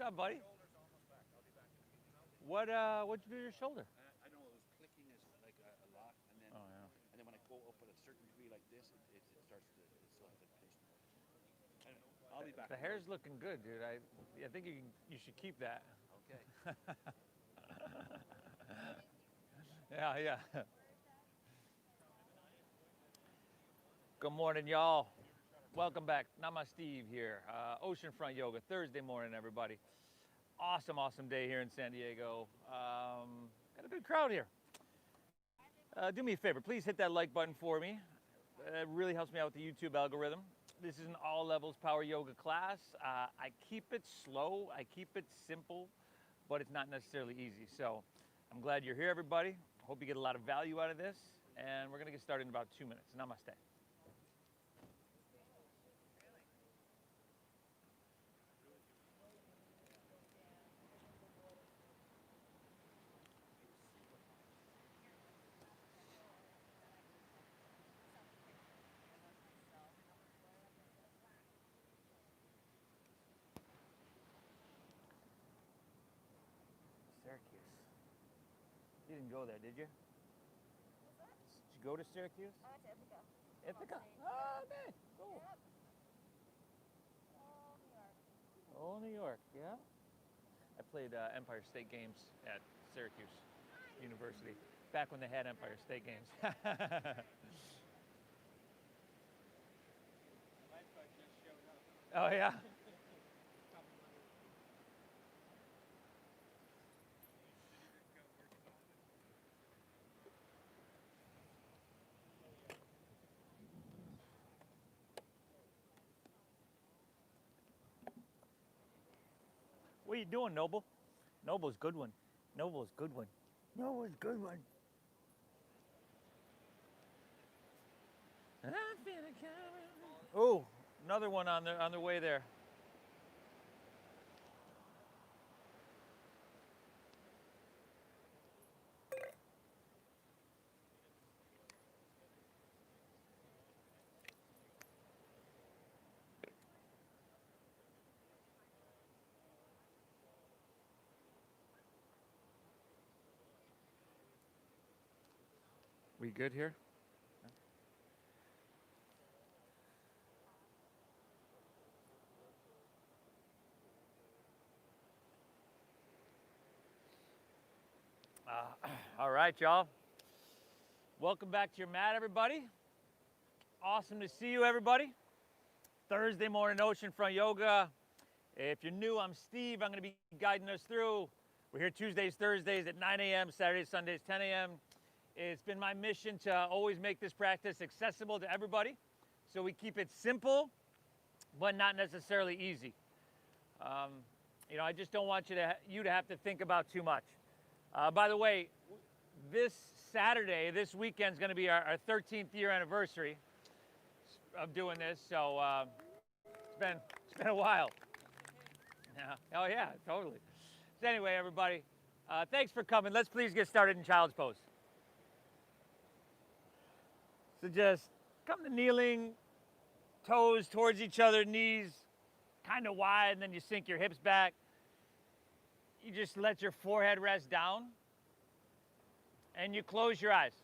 up, buddy? What'd you do to your shoulder? I know it was clicking like a lot, and then when I go up at a certain degree like this, it starts to anyway, I'll be back. The hair's looking good, dude. I think you should keep that. Okay. Yeah. Good morning, y'all. Welcome back. Namasteve here. Oceanfront Yoga, Thursday morning, everybody. Awesome day here in San Diego. Got a good crowd here. Do me a favor, please hit that like button for me. It really helps me out with the YouTube algorithm. This is an all levels power yoga class. I keep it slow, I keep it simple, but it's not necessarily easy. So I'm glad you're here, everybody. Hope you get a lot of value out of this. And we're gonna get started in about 2 minutes. Namaste. Syracuse. You didn't go there, did you? Did you go to Syracuse? I went to Ithaca. Ithaca? Oh, man. Cool. Yep. Oh, New York. Oh, New York, yeah. I played Empire State Games at Syracuse University, back when they had Empire State Games. Oh, yeah? What are you doing, Noble? Noble's good one. Noble's good one. Noble's good one. Oh, another one on their way there. We good here? All right, y'all. Welcome back to your mat, everybody. Awesome to see you, everybody. Thursday morning Oceanfront Yoga. If you're new, I'm Steve. I'm going to be guiding us through. We're here Tuesdays, Thursdays at 9 a.m., Saturdays, Sundays, 10 a.m. It's been my mission to always make this practice accessible to everybody. So we keep it simple, but not necessarily easy. I just don't want you to have to think about too much. By the way, this Saturday, this weekend is going to be our 13th year anniversary of doing this. So it's been a while. Yeah. Oh yeah, totally. So anyway, everybody, thanks for coming. Let's please get started in child's pose. So just come to kneeling, toes towards each other, knees kind of wide, and then you sink your hips back. You just let your forehead rest down, and you close your eyes.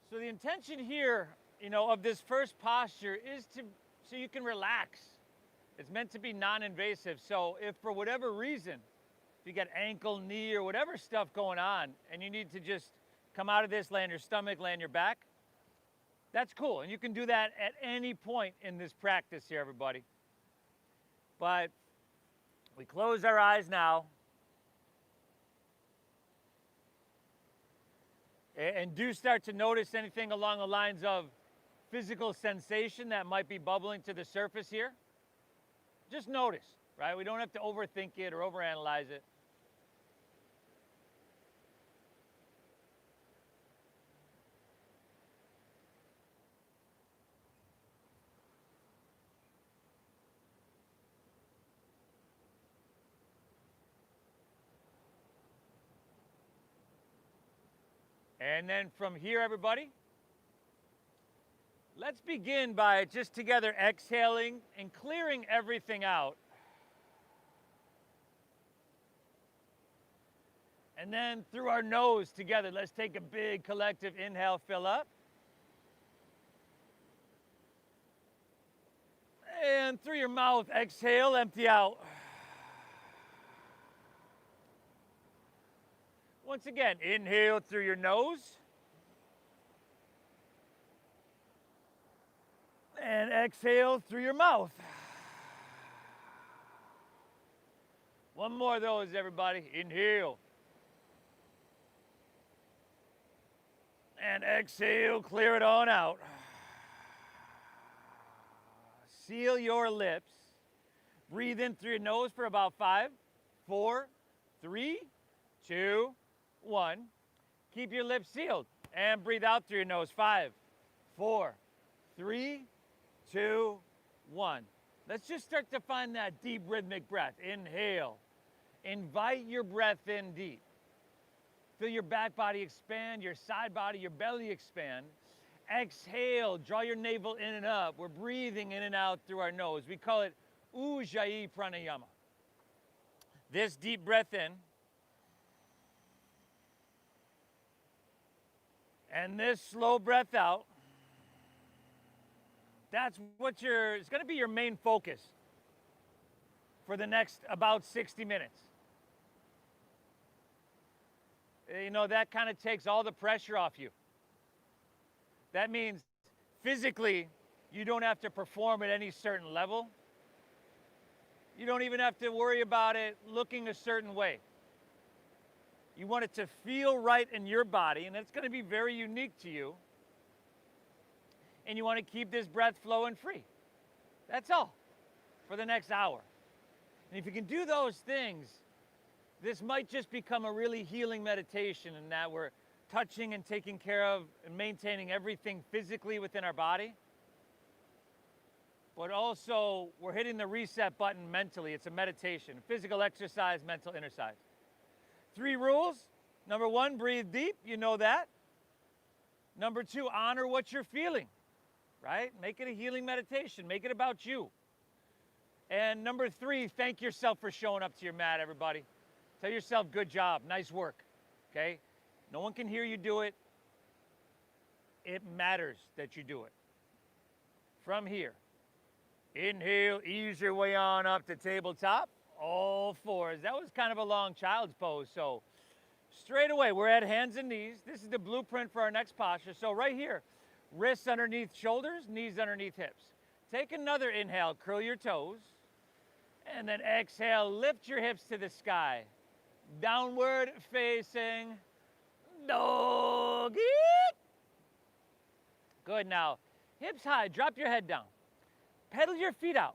So the intention here, of this first posture is so you can relax. It's meant to be non-invasive. So if for whatever reason, if you got ankle, knee, or whatever stuff going on, and you need to just come out of this, lay on your stomach, lay on your back, that's cool. And you can do that at any point in this practice here, everybody. But we close our eyes now. And do start to notice anything along the lines of physical sensation that might be bubbling to the surface here. Just notice, right? We don't have to overthink it or overanalyze it. And then from here, everybody, let's begin by just together exhaling and clearing everything out And then through our nose together, let's take a big collective inhale, fill up. And through your mouth, exhale, empty out. Once again, inhale through your nose. And exhale through your mouth. One more of those, everybody. Inhale. And exhale, clear it on out. Seal your lips. Breathe in through your nose for about 5, 4, 3, 2, 1. Keep your lips sealed. And breathe out through your nose. 5, 4, 3, 2, 1. Let's just start to find that deep rhythmic breath. Inhale. Invite your breath in deep. Feel your back body expand, your side body, your belly expand. Exhale, draw your navel in and up. We're breathing in and out through our nose. We call it Ujjayi Pranayama. This deep breath in. And this slow breath out. That's what it's going to be your main focus for the next about 60 minutes. You know, that kind of takes all the pressure off you. That means physically, you don't have to perform at any certain level. You don't even have to worry about it looking a certain way. You want it to feel right in your body, and it's going to be very unique to you. And you want to keep this breath flowing free. That's all for the next hour. And if you can do those things, this might just become a really healing meditation in that we're touching and taking care of and maintaining everything physically within our body. But also, we're hitting the reset button mentally. It's a meditation, physical exercise, mental exercise. 3 rules. Number 1, breathe deep. You know that. Number 2, honor what you're feeling, right? Make it a healing meditation. Make it about you. And number 3, thank yourself for showing up to your mat, everybody. Tell yourself, good job, nice work, okay? No one can hear you do it. It matters that you do it. From here, inhale, ease your way on up to tabletop. All 4s. That was kind of a long child's pose, so straight away, we're at hands and knees. This is the blueprint for our next posture. So right here, wrists underneath shoulders, knees underneath hips. Take another inhale, curl your toes. And then exhale, lift your hips to the sky. Downward facing doggy. Good, now hips high, drop your head down. Pedal your feet out,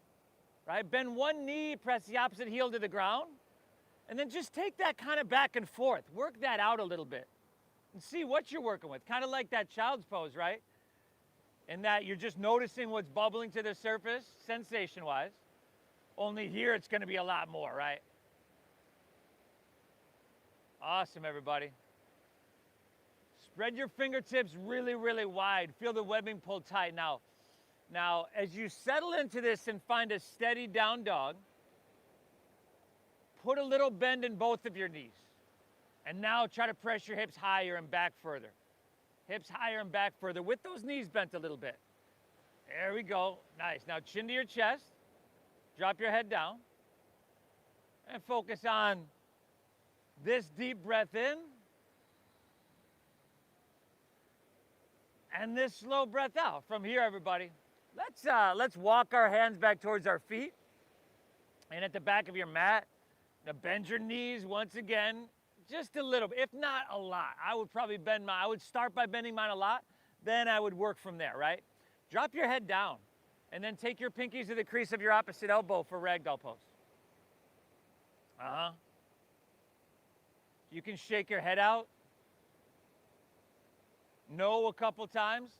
right? Bend one knee, press the opposite heel to the ground. And then just take that kind of back and forth. Work that out a little bit and see what you're working with. Kind of like that child's pose, right? In that you're just noticing what's bubbling to the surface, sensation-wise. Only here it's going to be a lot more, right? Awesome, everybody. Spread your fingertips really, really wide. Feel the webbing pull tight. Now, as you settle into this and find a steady down dog, put a little bend in both of your knees. And now try to press your hips higher and back further. Hips higher and back further with those knees bent a little bit. There we go. Nice. Now chin to your chest. Drop your head down. And focus on this deep breath in. And this slow breath out. From here, everybody, let's walk our hands back towards our feet. And at the back of your mat, now bend your knees once again, just a little bit, if not a lot. I would start by bending mine a lot, then I would work from there, right? Drop your head down, and then take your pinkies to the crease of your opposite elbow for Ragdoll Pose. You can shake your head out. No a couple times.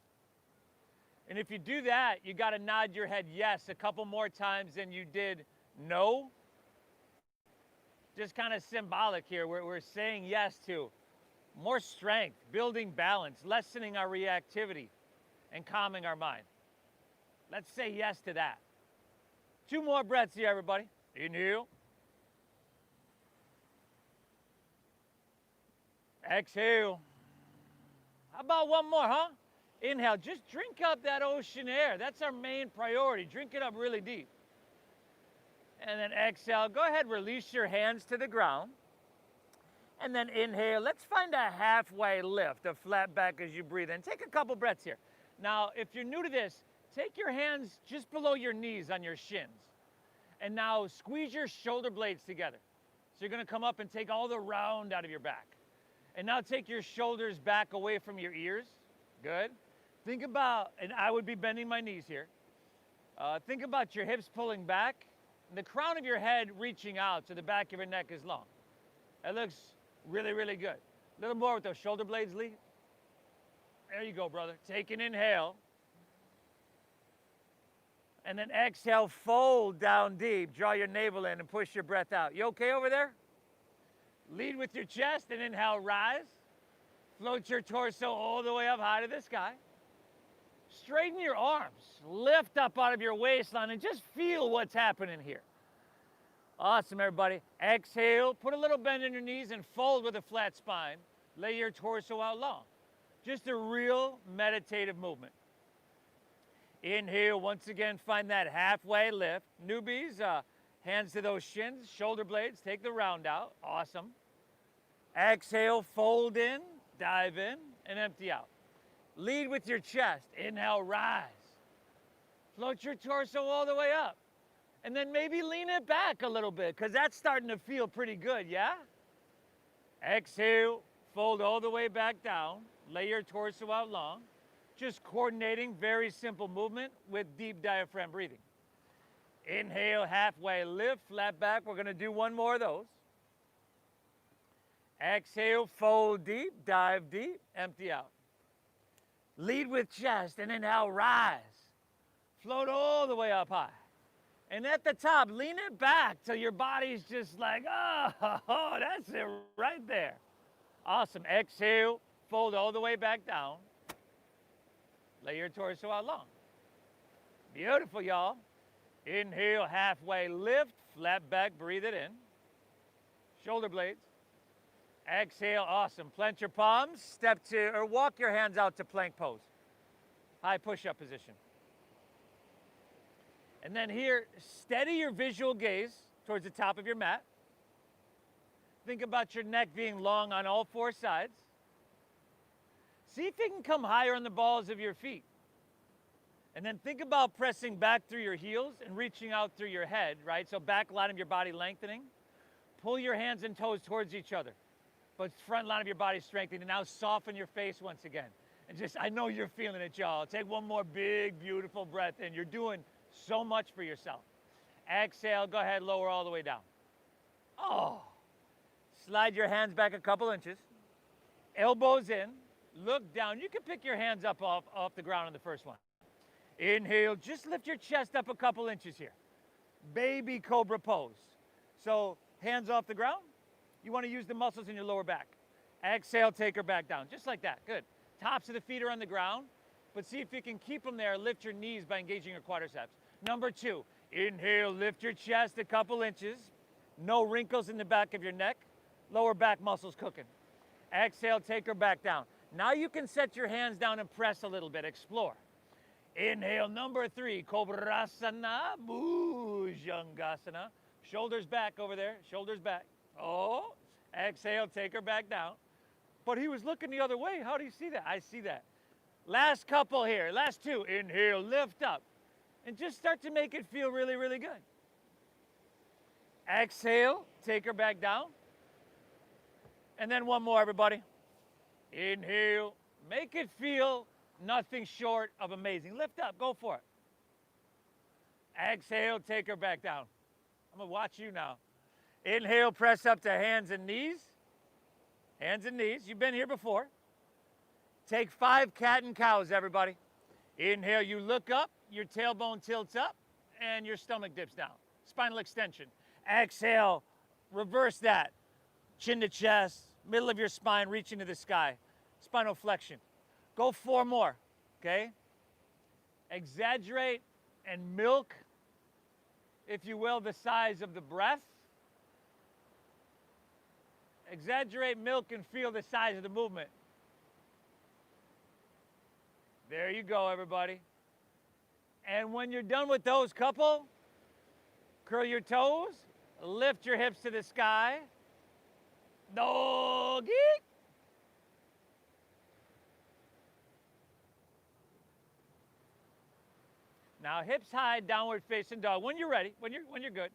And if you do that, you got to nod your head yes a couple more times than you did no. Just kind of symbolic here. We're saying yes to more strength, building balance, lessening our reactivity, and calming our mind. Let's say yes to that. 2 more breaths here, everybody. Inhale. Exhale. How about one more, huh? Inhale, just drink up that ocean air. That's our main priority. Drink it up really deep. And then exhale, go ahead, release your hands to the ground. And then inhale, let's find a halfway lift, a flat back as you breathe in. Take a couple breaths here. Now, if you're new to this, take your hands just below your knees on your shins. And now squeeze your shoulder blades together. So you're gonna come up and take all the round out of your back. And now take your shoulders back away from your ears. Good. Think about, and I would be bending my knees here. Think about your hips pulling back and the crown of your head reaching out so the back of your neck is long. That looks really, really good. A little more with those shoulder blades, Lee. There you go, brother. Take an inhale. And then exhale, fold down deep. Draw your navel in and push your breath out. You okay over there? Lead with your chest and inhale, rise. Float your torso all the way up high to the sky. Straighten your arms. Lift up out of your waistline and just feel what's happening here. Awesome, everybody. Exhale, put a little bend in your knees and fold with a flat spine. Lay your torso out long. Just a real meditative movement. Inhale, once again, find that halfway lift. Newbies, hands to those shins, shoulder blades, take the round out. Awesome. Exhale, fold in, dive in, and empty out. Lead with your chest. Inhale, rise. Float your torso all the way up. And then maybe lean it back a little bit because that's starting to feel pretty good, yeah? Exhale, fold all the way back down. Lay your torso out long. Just coordinating very simple movement with deep diaphragm breathing. Inhale, halfway lift, flat back. We're gonna do one more of those. Exhale, fold deep, dive deep, empty out. Lead with chest and inhale, rise. Float all the way up high. And at the top, lean it back till your body's just like, oh, that's it right there. Awesome. Exhale, fold all the way back down. Lay your torso out long. Beautiful, y'all. Inhale, halfway lift, flat back, breathe it in. Shoulder blades. Exhale, awesome. Plant your palms, step to, or walk your hands out to plank pose. High push-up position. And then here, steady your visual gaze towards the top of your mat. Think about your neck being long on all four sides. See if you can come higher on the balls of your feet. And then think about pressing back through your heels and reaching out through your head, right? So back line of your body lengthening. Pull your hands and toes towards each other. But front line of your body strengthening. And now soften your face once again. And just, I know you're feeling it, y'all. Take one more big, beautiful breath in. You're doing so much for yourself. Exhale, go ahead, lower all the way down. Oh. Slide your hands back a couple inches. Elbows in. Look down. You can pick your hands up off the ground on the first one. Inhale, just lift your chest up a couple inches here. Baby Cobra pose. So hands off the ground. You want to use the muscles in your lower back. Exhale, take her back down, just like that. Good. Tops of the feet are on the ground, but see if you can keep them there. Lift your knees by engaging your quadriceps. Number 2, inhale, lift your chest a couple inches. No wrinkles in the back of your neck. Lower back muscles cooking. Exhale, take her back down. Now you can set your hands down and press a little bit. Explore. Inhale, number 3, Cobrasana, Bhujangasana. Shoulders back over there, shoulders back. Oh, exhale, take her back down. But he was looking the other way. How do you see that? I see that. Last couple here, last 2. Inhale, lift up. And just start to make it feel really, really good. Exhale, take her back down. And then one more, everybody. Inhale, make it feel nothing short of amazing. Lift up, go for it. Exhale, take her back down. I'm gonna watch you now. Inhale, press up to hands and knees. Hands and knees, you've been here before. Take 5 cat and cows, everybody. Inhale, you look up, your tailbone tilts up, and your stomach dips down. Spinal extension. Exhale, reverse that. Chin to chest, middle of your spine reaching to the sky. Spinal flexion. Go 4 more, okay? Exaggerate and milk, if you will, the size of the breath. Exaggerate milk and feel the size of the movement. There you go, everybody. And when you're done with those couple, curl your toes, lift your hips to the sky. Doggy. Now hips high, downward facing dog. When you're ready, when you're good.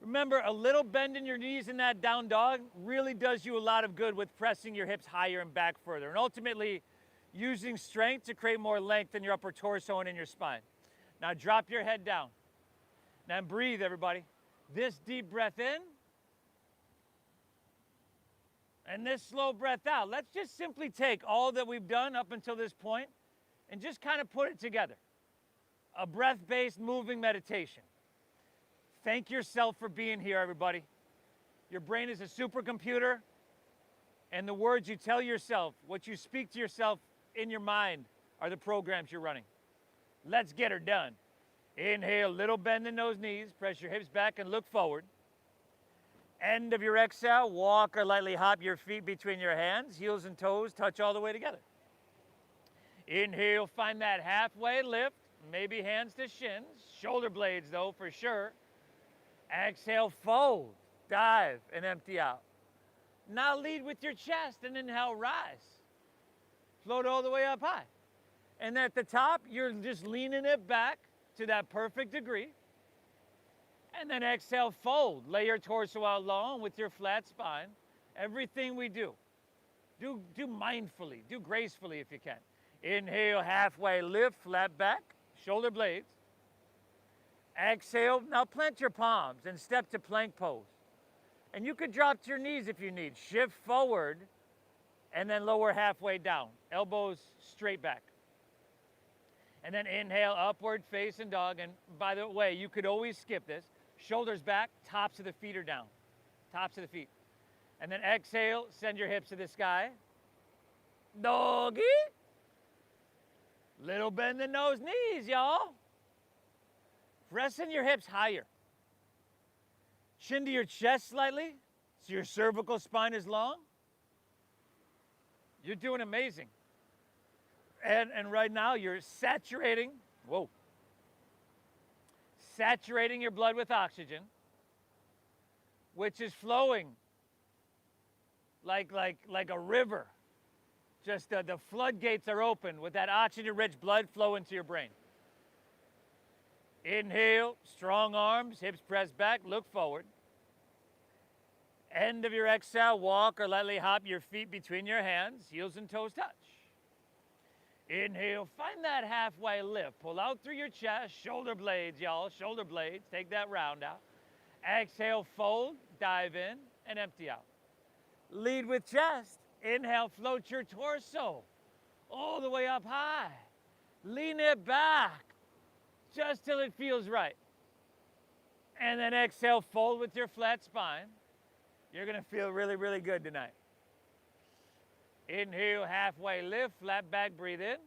Remember, a little bend in your knees in that down dog really does you a lot of good with pressing your hips higher and back further, and ultimately using strength to create more length in your upper torso and in your spine. Now drop your head down. Now breathe, everybody. This deep breath in, and this slow breath out. Let's just simply take all that we've done up until this point and just kind of put it together. A breath-based moving meditation. Thank yourself for being here, everybody. Your brain is a supercomputer, and the words you tell yourself, what you speak to yourself in your mind, are the programs you're running. Let's get her done. Inhale, little bend in those knees. Press your hips back and look forward. End of your exhale, walk or lightly hop your feet between your hands. Heels and toes touch all the way together. Inhale, find that halfway lift. Maybe hands to shins. Shoulder blades, though, for sure. Exhale, fold, dive, and empty out. Now lead with your chest and inhale, rise. Float all the way up high. And at the top, you're just leaning it back to that perfect degree. And then exhale, fold. Lay your torso out long with your flat spine. Everything we do mindfully, do gracefully if you can. Inhale, halfway lift, flat back, shoulder blades. Exhale, now plant your palms and step to plank pose. And you could drop to your knees if you need. Shift forward and then lower halfway down. Elbows straight back. And then inhale, upward facing dog. And by the way, you could always skip this. Shoulders back, tops of the feet are down. Tops of the feet. And then exhale, send your hips to the sky. Doggy. Little bend in those knees, y'all. Pressing your hips higher. Chin to your chest slightly, so your cervical spine is long. You're doing amazing. And right now you're saturating your blood with oxygen, which is flowing like a river. Just the floodgates are open with that oxygen-rich blood flow into your brain. Inhale, strong arms, hips pressed back, look forward. End of your exhale, walk or lightly hop your feet between your hands, heels and toes touch. Inhale, find that halfway lift. Pull out through your chest, shoulder blades, y'all, shoulder blades. Take that round out. Exhale, fold, dive in, and empty out. Lead with chest. Inhale, float your torso all the way up high. Lean it back just till it feels right. And then exhale, fold with your flat spine. You're gonna feel really, really good tonight. Inhale, halfway lift, flat back, breathe in.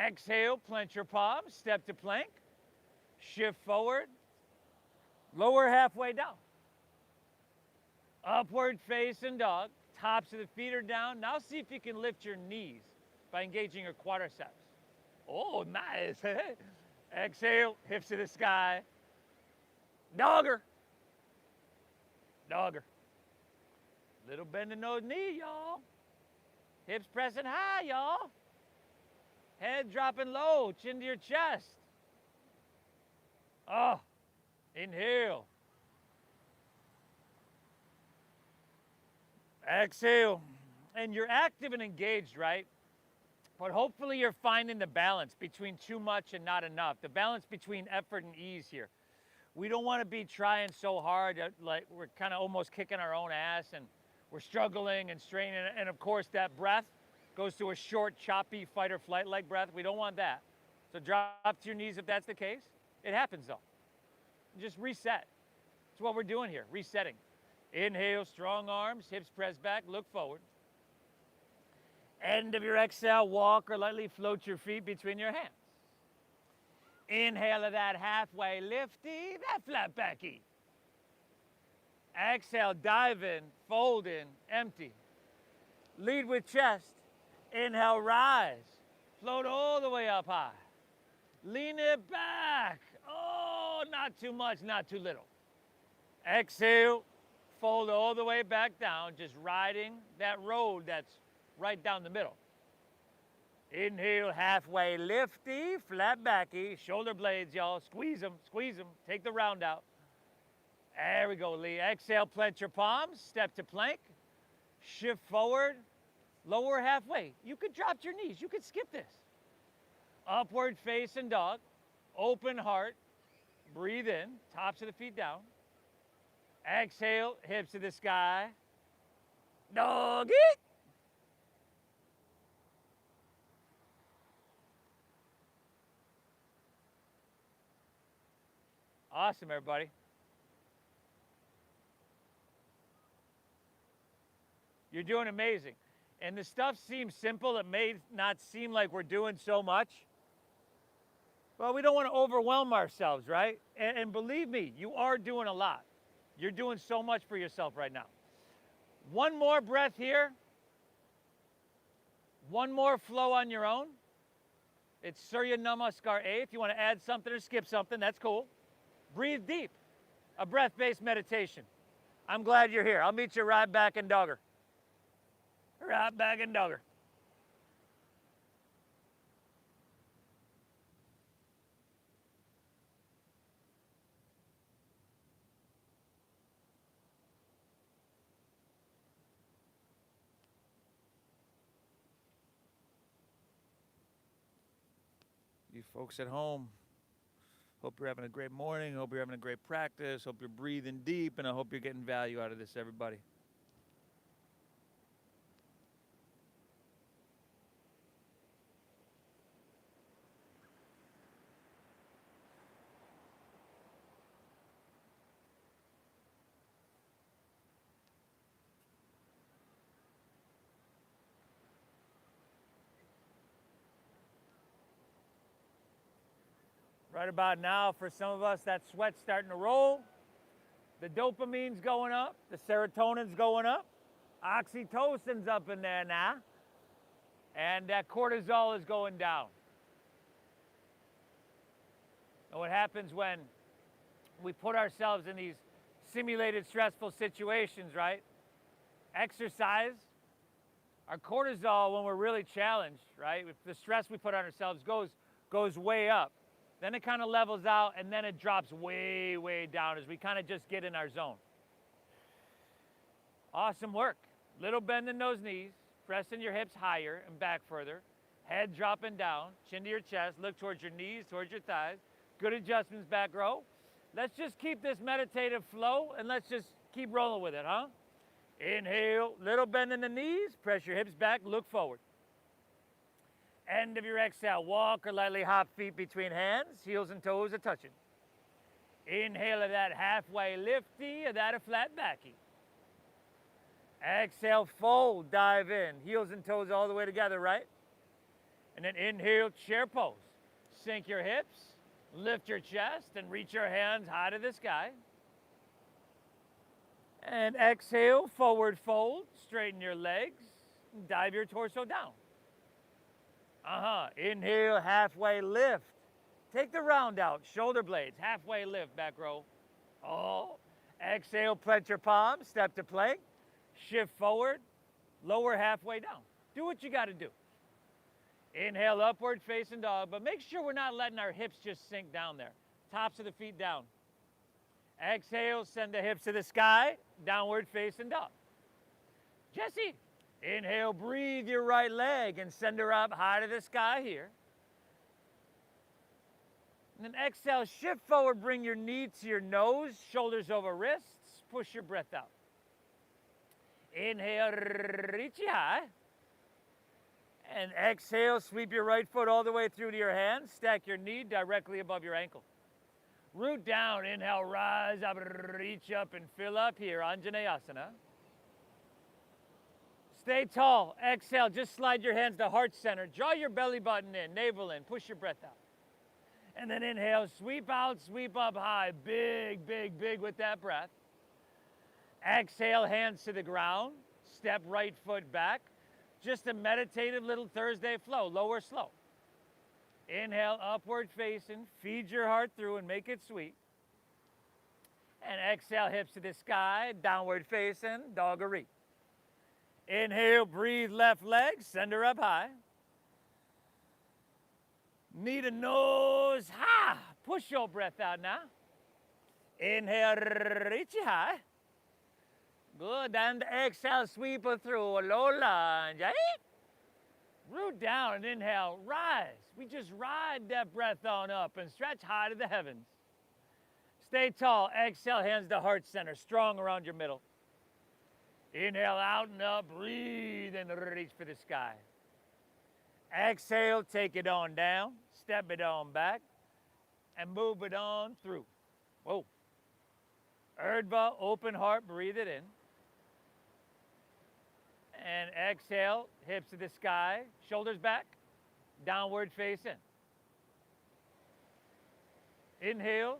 Exhale, plant your palms, step to plank. Shift forward, lower halfway down. Upward facing dog, tops of the feet are down. Now see if you can lift your knees by engaging your quadriceps. Oh, nice. Exhale, hips to the sky. Dogger. Dogger. Little bend in those knees, y'all. Hips pressing high, y'all. Head dropping low, chin to your chest. Oh, inhale. Exhale. And you're active and engaged, right? But hopefully you're finding the balance between too much and not enough. The balance between effort and ease here. We don't want to be trying so hard, like we're kind of almost kicking our own ass and we're struggling and straining. And of course that breath goes to a short, choppy fight or flight like breath. We don't want that. So drop to your knees if that's the case. It happens though. Just reset. That's what we're doing here, resetting. Inhale, strong arms, hips pressed back, look forward. End of your exhale, walk or lightly float your feet between your hands. Inhale of that halfway lifty, that flat backy. Exhale, dive in, fold in, empty. Lead with chest. Inhale, rise. Float all the way up high. Lean it back. Oh, not too much, not too little. Exhale, fold all the way back down, just riding that road that's right down the middle. Inhale, halfway lifty, flat backy, shoulder blades, y'all. Squeeze them, take the round out. There we go, Lee. Exhale, plant your palms, step to plank, shift forward, lower halfway. You could drop your knees, you could skip this. Upward facing dog, open heart, breathe in, tops of the feet down. Exhale, hips to the sky. Doggy. Awesome, everybody. You're doing amazing. And the stuff seems simple. It may not seem like we're doing so much. Well, we don't want to overwhelm ourselves, right? And believe me, you are doing a lot. You're doing so much for yourself right now. One more breath here. One more flow on your own. It's Surya Namaskar A. If you want to add something or skip something, that's cool. Breathe deep. A breath-based meditation. I'm glad you're here. I'll meet you right back in Dogger. Right back in Dogger. You folks at home, hope you're having a great morning. Hope you're having a great practice. Hope you're breathing deep, and I hope you're getting value out of this, everybody. Right about now, for some of us, that sweat's starting to roll. The dopamine's going up. The serotonin's going up. Oxytocin's up in there now. And that cortisol is going down. And what happens when we put ourselves in these simulated stressful situations, right? Exercise, our cortisol, when we're really challenged, right? If the stress we put on ourselves goes way up. Then it kind of levels out, and then it drops way, way down as we kind of just get in our zone. Awesome work. Little bend in those knees, pressing your hips higher and back further. Head dropping down, chin to your chest, look towards your knees, towards your thighs. Good adjustments, back row. Let's just keep this meditative flow, and let's just keep rolling with it, huh? Inhale, little bend in the knees, press your hips back, look forward. End of your exhale, walk or lightly hop feet between hands, heels and toes are touching. Inhale of that halfway lifty, of that a flat backy. Exhale, fold, dive in, heels and toes all the way together, right? And then inhale, chair pose. Sink your hips, lift your chest, and reach your hands high to the sky. And exhale, forward fold, straighten your legs, and dive your torso down. Inhale, halfway lift. Take the round out, shoulder blades, halfway lift, back row. Oh, exhale, plant your palms, step to plank, shift forward, lower halfway down. Do what you got to do. Inhale, upward facing dog, but make sure we're not letting our hips just sink down there. Tops of the feet down. Exhale, send the hips to the sky, downward facing dog. Jesse. Inhale, breathe your right leg and send her up high to the sky here. And then exhale, shift forward, bring your knee to your nose, shoulders over wrists, push your breath out. Inhale, reach high. And exhale, sweep your right foot all the way through to your hands, stack your knee directly above your ankle. Root down, inhale, rise up, reach up and fill up here, Anjaneyasana. Stay tall. Exhale, just slide your hands to heart center. Draw your belly button in, navel in, push your breath out. And then inhale, sweep out, sweep up high. Big, big, big with that breath. Exhale, hands to the ground. Step right foot back. Just a meditative little Thursday flow, low or slow. Inhale, upward facing. Feed your heart through and make it sweet. And exhale, hips to the sky, downward facing, doggery. Inhale, breathe left leg, send her up high. Knee to nose, ha! Push your breath out now. Inhale, reach it high. Good, and exhale, sweep her through, a low lunge. Root down and inhale, rise. We just ride that breath on up and stretch high to the heavens. Stay tall, exhale, hands to heart center, strong around your middle. Inhale, out and up, breathe and reach for the sky. Exhale, take it on down, step it on back, and move it on through. Whoa. Urdhva, open heart, breathe it in. And exhale, hips to the sky, shoulders back, downward face in. Inhale.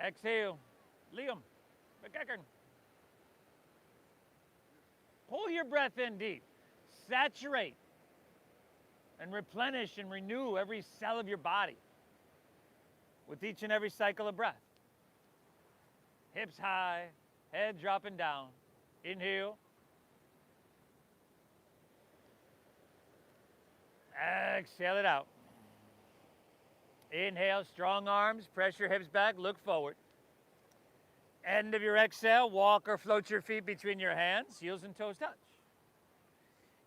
Exhale. Liam. Bekeken. Pull your breath in deep. Saturate and replenish and renew every cell of your body with each and every cycle of breath. Hips high, head dropping down. Inhale. Exhale it out. Inhale, strong arms, press your hips back, look forward. End of your exhale, walk or float your feet between your hands, heels and toes touch.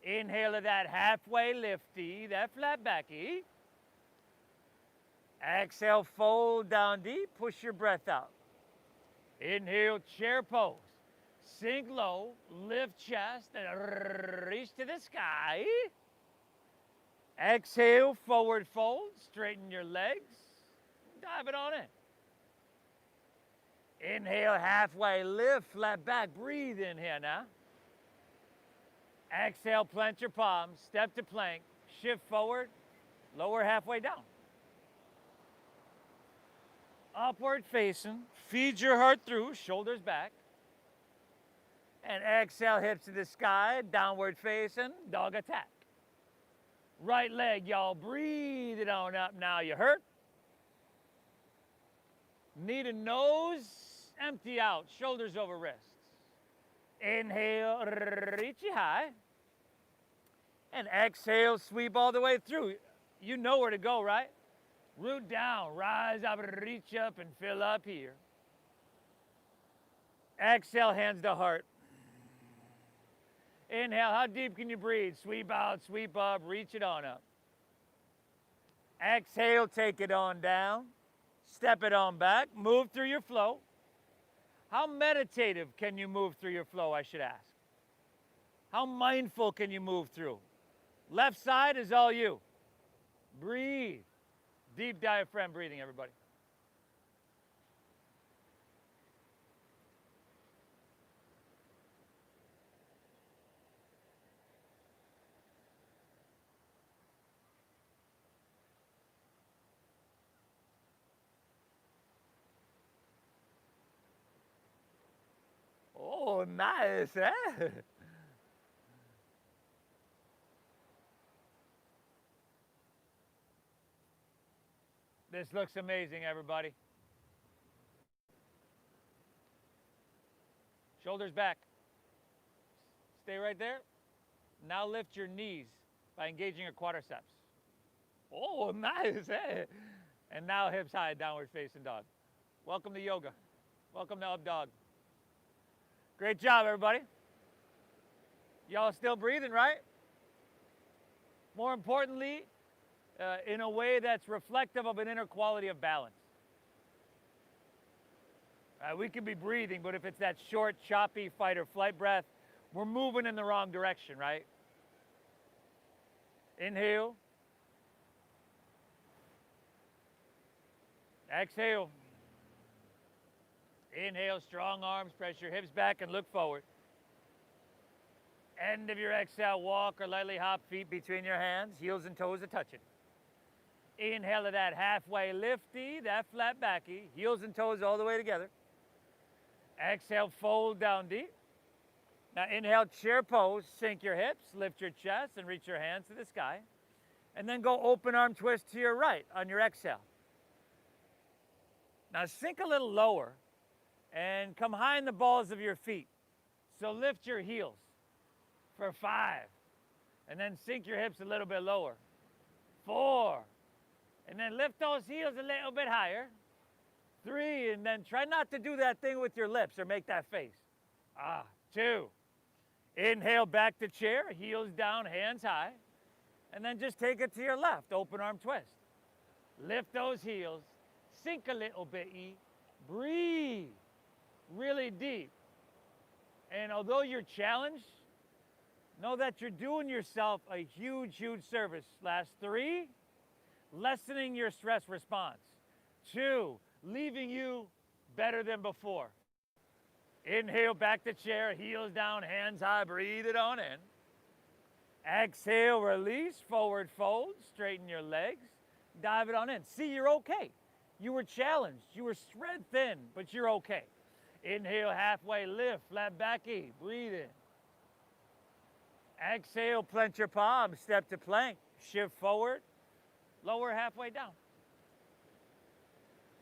Inhale to that halfway lifty, that flat backy. Exhale, fold down deep, push your breath out. Inhale, chair pose. Sink low, lift chest, and reach to the sky. Exhale, forward fold, straighten your legs, dive it on in. Inhale, halfway lift, flat back, breathe in here now. Exhale, plant your palms, step to plank, shift forward, lower halfway down. Upward facing, feed your heart through, shoulders back. And exhale, hips to the sky, downward facing, dog attack. Right leg, y'all, breathe it on up now, you hurt. Knee to nose, empty out, shoulders over wrists. Inhale, reach it high. And exhale, sweep all the way through. You know where to go, right? Root down, rise up, reach up, and fill up here. Exhale, hands to heart. Inhale, how deep can you breathe? Sweep out, sweep up, reach it on up. Exhale, take it on down. Step it on back, move through your flow. How meditative can you move through your flow, I should ask? How mindful can you move through? Left side is all you. Breathe. Deep diaphragm breathing, everybody. Oh, nice, eh? This looks amazing, everybody. Shoulders back. Stay right there. Now lift your knees by engaging your quadriceps. Oh, nice, eh? And now hips high, downward facing dog. Welcome to yoga. Welcome to up dog. Great job, everybody. Y'all still breathing, right? More importantly, in a way that's reflective of an inner quality of balance. We can be breathing, but if it's that short, choppy fight or flight breath, we're moving in the wrong direction, right? Inhale. Exhale. Inhale, strong arms, press your hips back and look forward. End of your exhale, walk or lightly hop feet between your hands, heels and toes are touching. Inhale to that halfway lifty, that flat backy, heels and toes all the way together. Exhale, fold down deep. Now inhale, chair pose, sink your hips, lift your chest, and reach your hands to the sky. And then go open arm twist to your right on your exhale. Now sink a little lower and come high in the balls of your feet. So lift your heels for 5. And then sink your hips a little bit lower. 4. And then lift those heels a little bit higher. 3, and then try not to do that thing with your lips or make that face. 2. Inhale back to chair, heels down, hands high. And then just take it to your left, open arm twist. Lift those heels, sink a little bit, breathe really deep. And although you're challenged, know that you're doing yourself a huge, huge service. Last 3, lessening your stress response. 2, leaving you better than before. Inhale back to chair, heels down, hands high, breathe it on in. Exhale, release, forward fold, straighten your legs, dive it on in. See, you're okay. You were challenged, you were spread thin, but you're okay. Inhale, halfway lift, flat backy, breathe in. Exhale, plant your palms, step to plank, shift forward, lower halfway down.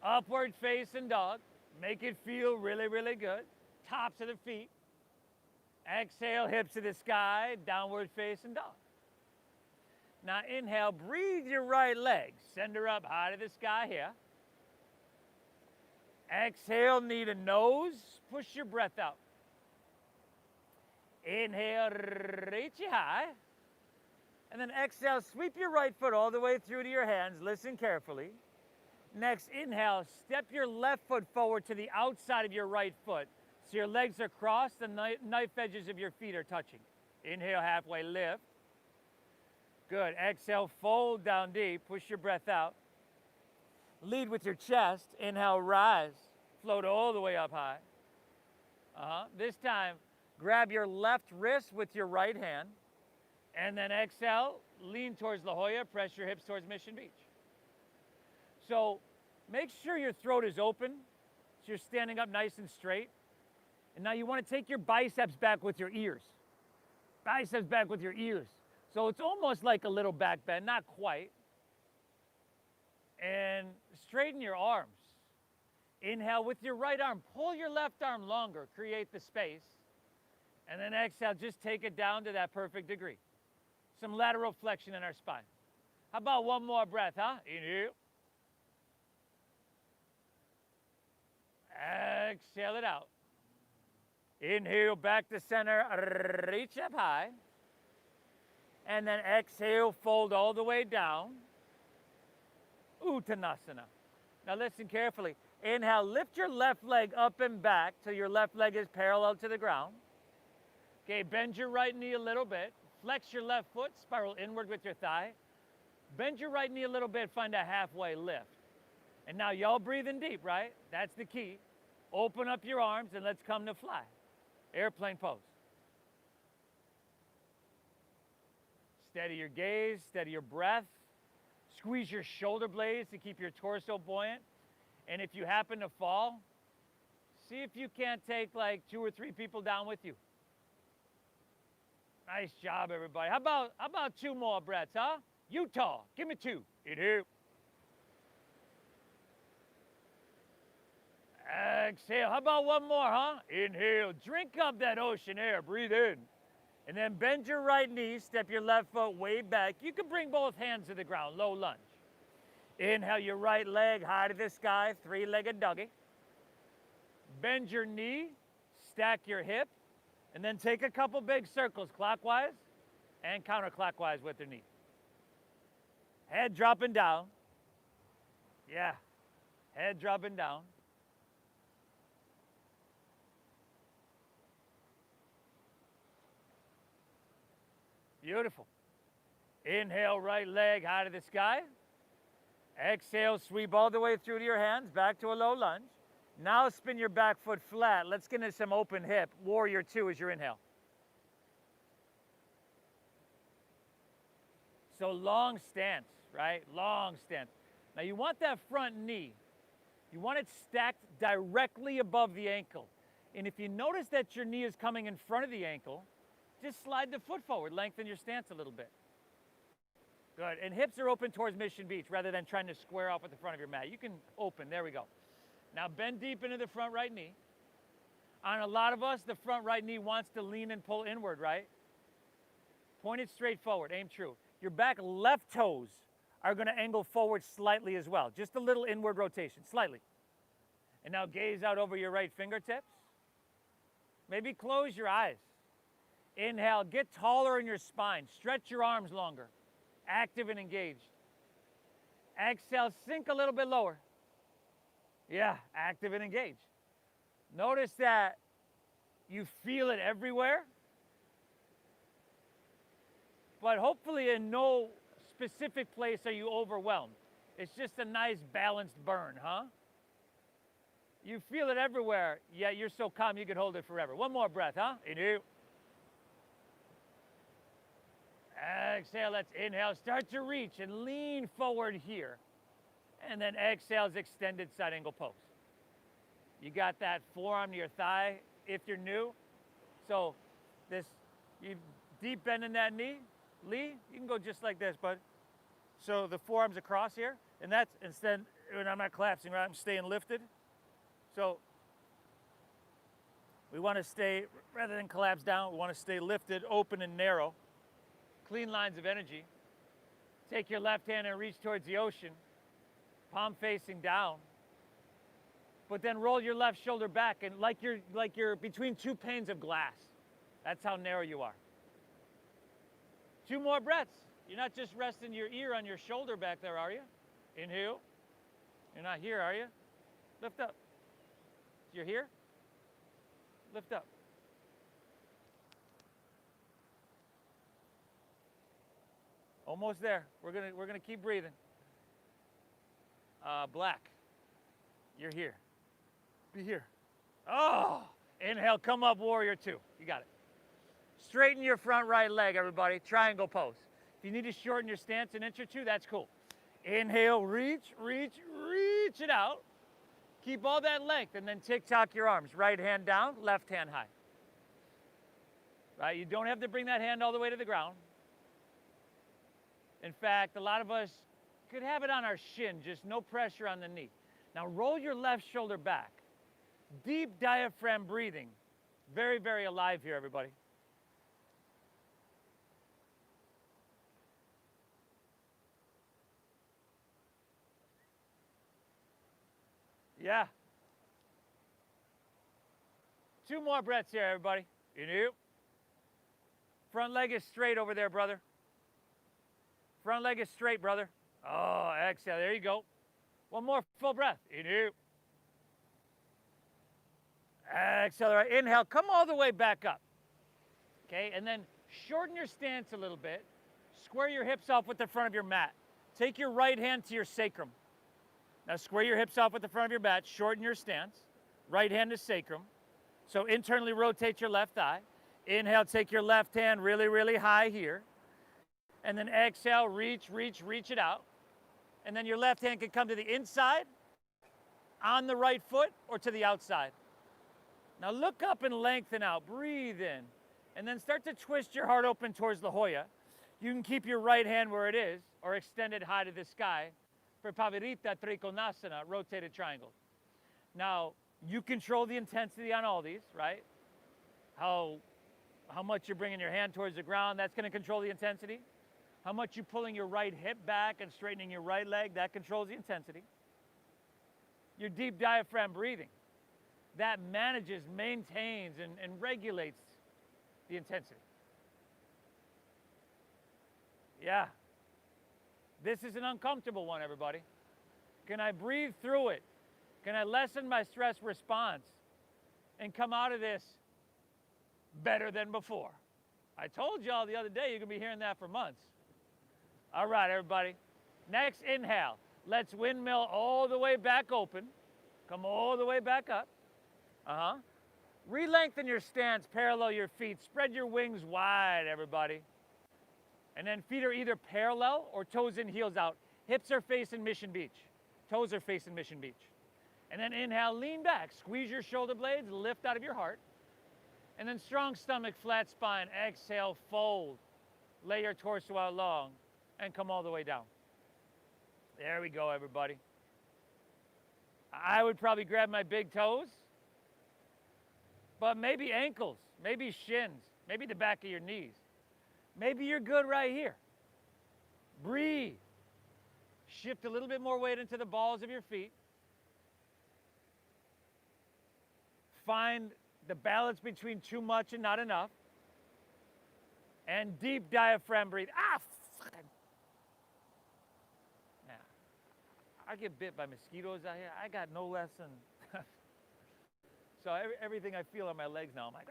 Upward facing dog, make it feel really, really good. Tops of the feet. Exhale, hips to the sky, downward facing dog. Now inhale, breathe your right leg, send her up high to the sky here. Exhale, knee to nose, push your breath out. Inhale, reach you high. And then exhale, sweep your right foot all the way through to your hands. Listen carefully. Next, inhale, step your left foot forward to the outside of your right foot. So your legs are crossed, the knife edges of your feet are touching. Inhale, halfway lift. Good. Exhale, fold down deep, push your breath out. Lead with your chest. Inhale, rise. Float all the way up high. This time, grab your left wrist with your right hand. And then exhale, lean towards La Jolla, press your hips towards Mission Beach. So make sure your throat is open, so you're standing up nice and straight. And now you want to take your biceps back with your ears. Biceps back with your ears. So it's almost like a little back bend, not quite. And straighten your arms. Inhale with your right arm, pull your left arm longer, create the space. And then exhale, just take it down to that perfect degree. Some lateral flexion in our spine. How about one more breath, huh? Inhale. Exhale it out. Inhale back to center, reach up high. And then exhale, fold all the way down. Uttanasana. Now listen carefully. Inhale, lift your left leg up and back till your left leg is parallel to the ground. Okay, bend your right knee a little bit. Flex your left foot, spiral inward with your thigh. Bend your right knee a little bit, find a halfway lift. And now y'all breathing deep, right? That's the key. Open up your arms and let's come to fly. Airplane pose. Steady your gaze, steady your breath. Squeeze your shoulder blades to keep your torso buoyant. And if you happen to fall, see if you can't take like 2 or 3 people down with you. Nice job, everybody. How about 2 more breaths, huh? Utah, give me 2. Inhale. Exhale. How about one more, huh? Inhale. Drink up that ocean air. Breathe in. And then bend your right knee. Step your left foot way back. You can bring both hands to the ground. Low lunge. Inhale your right leg high to the sky. 3-legged doggy. Bend your knee. Stack your hip. And then take a couple big circles clockwise and counterclockwise with your knee. Head dropping down. Yeah. Head dropping down. Beautiful. Inhale, right leg high to the sky. Exhale, sweep all the way through to your hands, back to a low lunge. Now spin your back foot flat. Let's get into some open hip. Warrior 2 as your inhale. So long stance, right? Long stance. Now you want that front knee, you want it stacked directly above the ankle. And if you notice that your knee is coming in front of the ankle, just slide the foot forward, lengthen your stance a little bit. Good, and hips are open towards Mission Beach rather than trying to square off at the front of your mat. You can open, there we go. Now bend deep into the front right knee. On a lot of us, the front right knee wants to lean and pull inward, right? Point it straight forward, aim true. Your back left toes are gonna angle forward slightly as well. Just a little inward rotation, slightly. And now gaze out over your right fingertips. Maybe close your eyes. Inhale, get taller in your spine. Stretch your arms longer. Active and engaged. Exhale, sink a little bit lower. Yeah, active and engaged. Notice that you feel it everywhere, but hopefully in no specific place are you overwhelmed. It's just a nice balanced burn, huh? You feel it everywhere, yet you're so calm you could hold it forever. One more breath, huh? Inhale. Exhale, let's inhale. Start to reach and lean forward here. And then exhale's extended side angle pose. You got that forearm to your thigh if you're new. So this, you deep bend in that knee. Lee, you can go just like this, bud. So the forearm's across here. And that's, instead, when I'm not collapsing, right, I'm staying lifted. So we want to stay, rather than collapse down, we want to stay lifted, open and narrow. Clean lines of energy. Take your left hand and reach towards the ocean. Palm facing down. But then roll your left shoulder back and like you're between two panes of glass. That's how narrow you are. 2 more breaths. You're not just resting your ear on your shoulder back there, are you? Inhale. You're not here, are you? Lift up. You're here? Lift up. Almost there. We're gonna keep breathing. Black. You're here. Be here. Oh! Inhale, come up, warrior 2. You got it. Straighten your front right leg, everybody. Triangle pose. If you need to shorten your stance an inch or 2, that's cool. Inhale, reach, reach, reach it out. Keep all that length, and then tick-tock your arms. Right hand down, left hand high. Right? You don't have to bring that hand all the way to the ground. In fact, a lot of us could have it on our shin, just no pressure on the knee. Now roll your left shoulder back. Deep diaphragm breathing. Very, very alive here, everybody. Yeah. 2 more breaths here, everybody. Inhale. Front leg is straight over there, brother. Front leg is straight, brother. Oh, exhale. There you go. 1 more full breath. Inhale. Accelerate. Inhale. Come all the way back up. Okay, and then shorten your stance a little bit. Square your hips off with the front of your mat. Take your right hand to your sacrum. Now square your hips off with the front of your mat. Shorten your stance. Right hand to sacrum. So internally rotate your left thigh. Inhale, take your left hand really, really high here. And then exhale, reach, reach, reach it out. And then your left hand can come to the inside, on the right foot, or to the outside. Now look up and lengthen out. Breathe in. And then start to twist your heart open towards La Jolla. You can keep your right hand where it is, or extend it high to the sky for Pavarita Trikonasana, rotated triangle. Now, you control the intensity on all these, right? How much you're bringing your hand towards the ground, that's going to control the intensity. How much you're pulling your right hip back and straightening your right leg, that controls the intensity. Your deep diaphragm breathing, that manages, maintains, and regulates the intensity. Yeah. This is an uncomfortable one, everybody. Can I breathe through it? Can I lessen my stress response and come out of this better than before? I told y'all the other day you're going to be hearing that for months. All right, everybody. Next inhale. Let's windmill all the way back open. Come all the way back up. Re-lengthen your stance, parallel your feet. Spread your wings wide, everybody. And then feet are either parallel or toes in, heels out. Hips are facing Mission Beach. Toes are facing Mission Beach. And then inhale, lean back. Squeeze your shoulder blades, lift out of your heart. And then strong stomach, flat spine. Exhale, fold. Lay your torso out long and come all the way down. There we go, everybody. I would probably grab my big toes, but maybe ankles, maybe shins, maybe the back of your knees. Maybe you're good right here. Breathe. Shift a little bit more weight into the balls of your feet. Find the balance between too much and not enough. And deep diaphragm breathe. Fucking. Now, I get bit by mosquitoes out here. I got no less than. So everything I feel on my legs now, I'm like,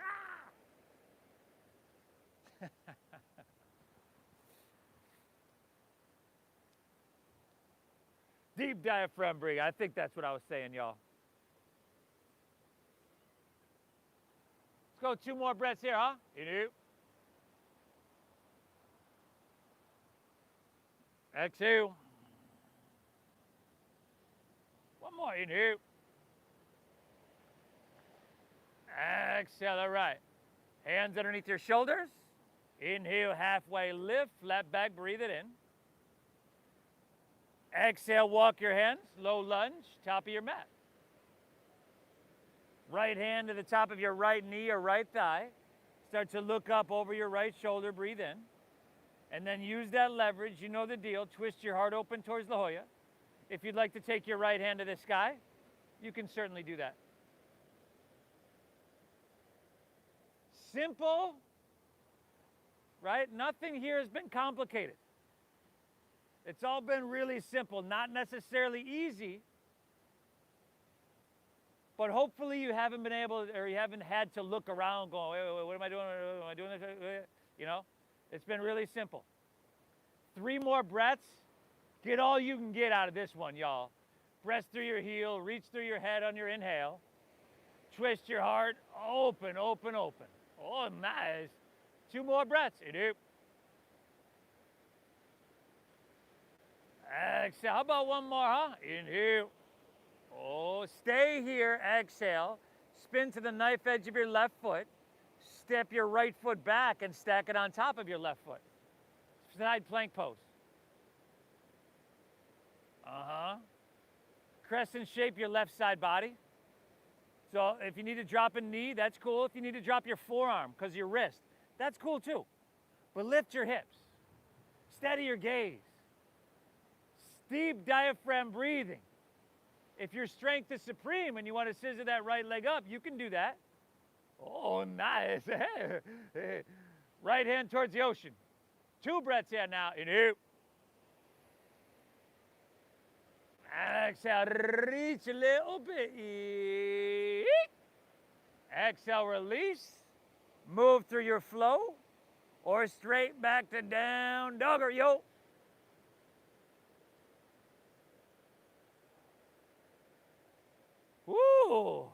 Deep diaphragm breathe. I think that's what I was saying, y'all. Let's go 2 more breaths here, huh? Inhale. Exhale. One more. Inhale. Exhale. All right. Hands underneath your shoulders. Inhale, halfway lift, flat back, breathe it in. Exhale, walk your hands, low lunge, top of your mat. Right hand to the top of your right knee or right thigh. Start to look up over your right shoulder, breathe in. And then use that leverage, you know the deal, twist your heart open towards La Jolla. If you'd like to take your right hand to the sky, you can certainly do that. Simple, right? Nothing here has been complicated. It's all been really simple, not necessarily easy, but hopefully you haven't been able, or you haven't had to look around going, wait, what am I doing? Am I doing this? You know, it's been really simple. 3 more breaths. Get all you can get out of this one, y'all. Press through your heel, reach through your head on your inhale. Twist your heart, open, open, open. Oh, nice. 2 more breaths. Inhale. Exhale. How about one more, huh? Inhale. Oh, stay here. Exhale. Spin to the knife edge of your left foot. Step your right foot back and stack it on top of your left foot. Side plank pose. Crescent shape your left side body. So if you need to drop a knee, that's cool. If you need to drop your forearm because of your wrist, that's cool too. But lift your hips. Steady your gaze. Deep diaphragm breathing. If your strength is supreme and you want to scissor that right leg up, you can do that. Oh, nice. Right hand towards the ocean. 2 breaths here now. Inhale. Exhale, reach a little bit. Exhale, release. Move through your flow or straight back to down dog or yo. Woo!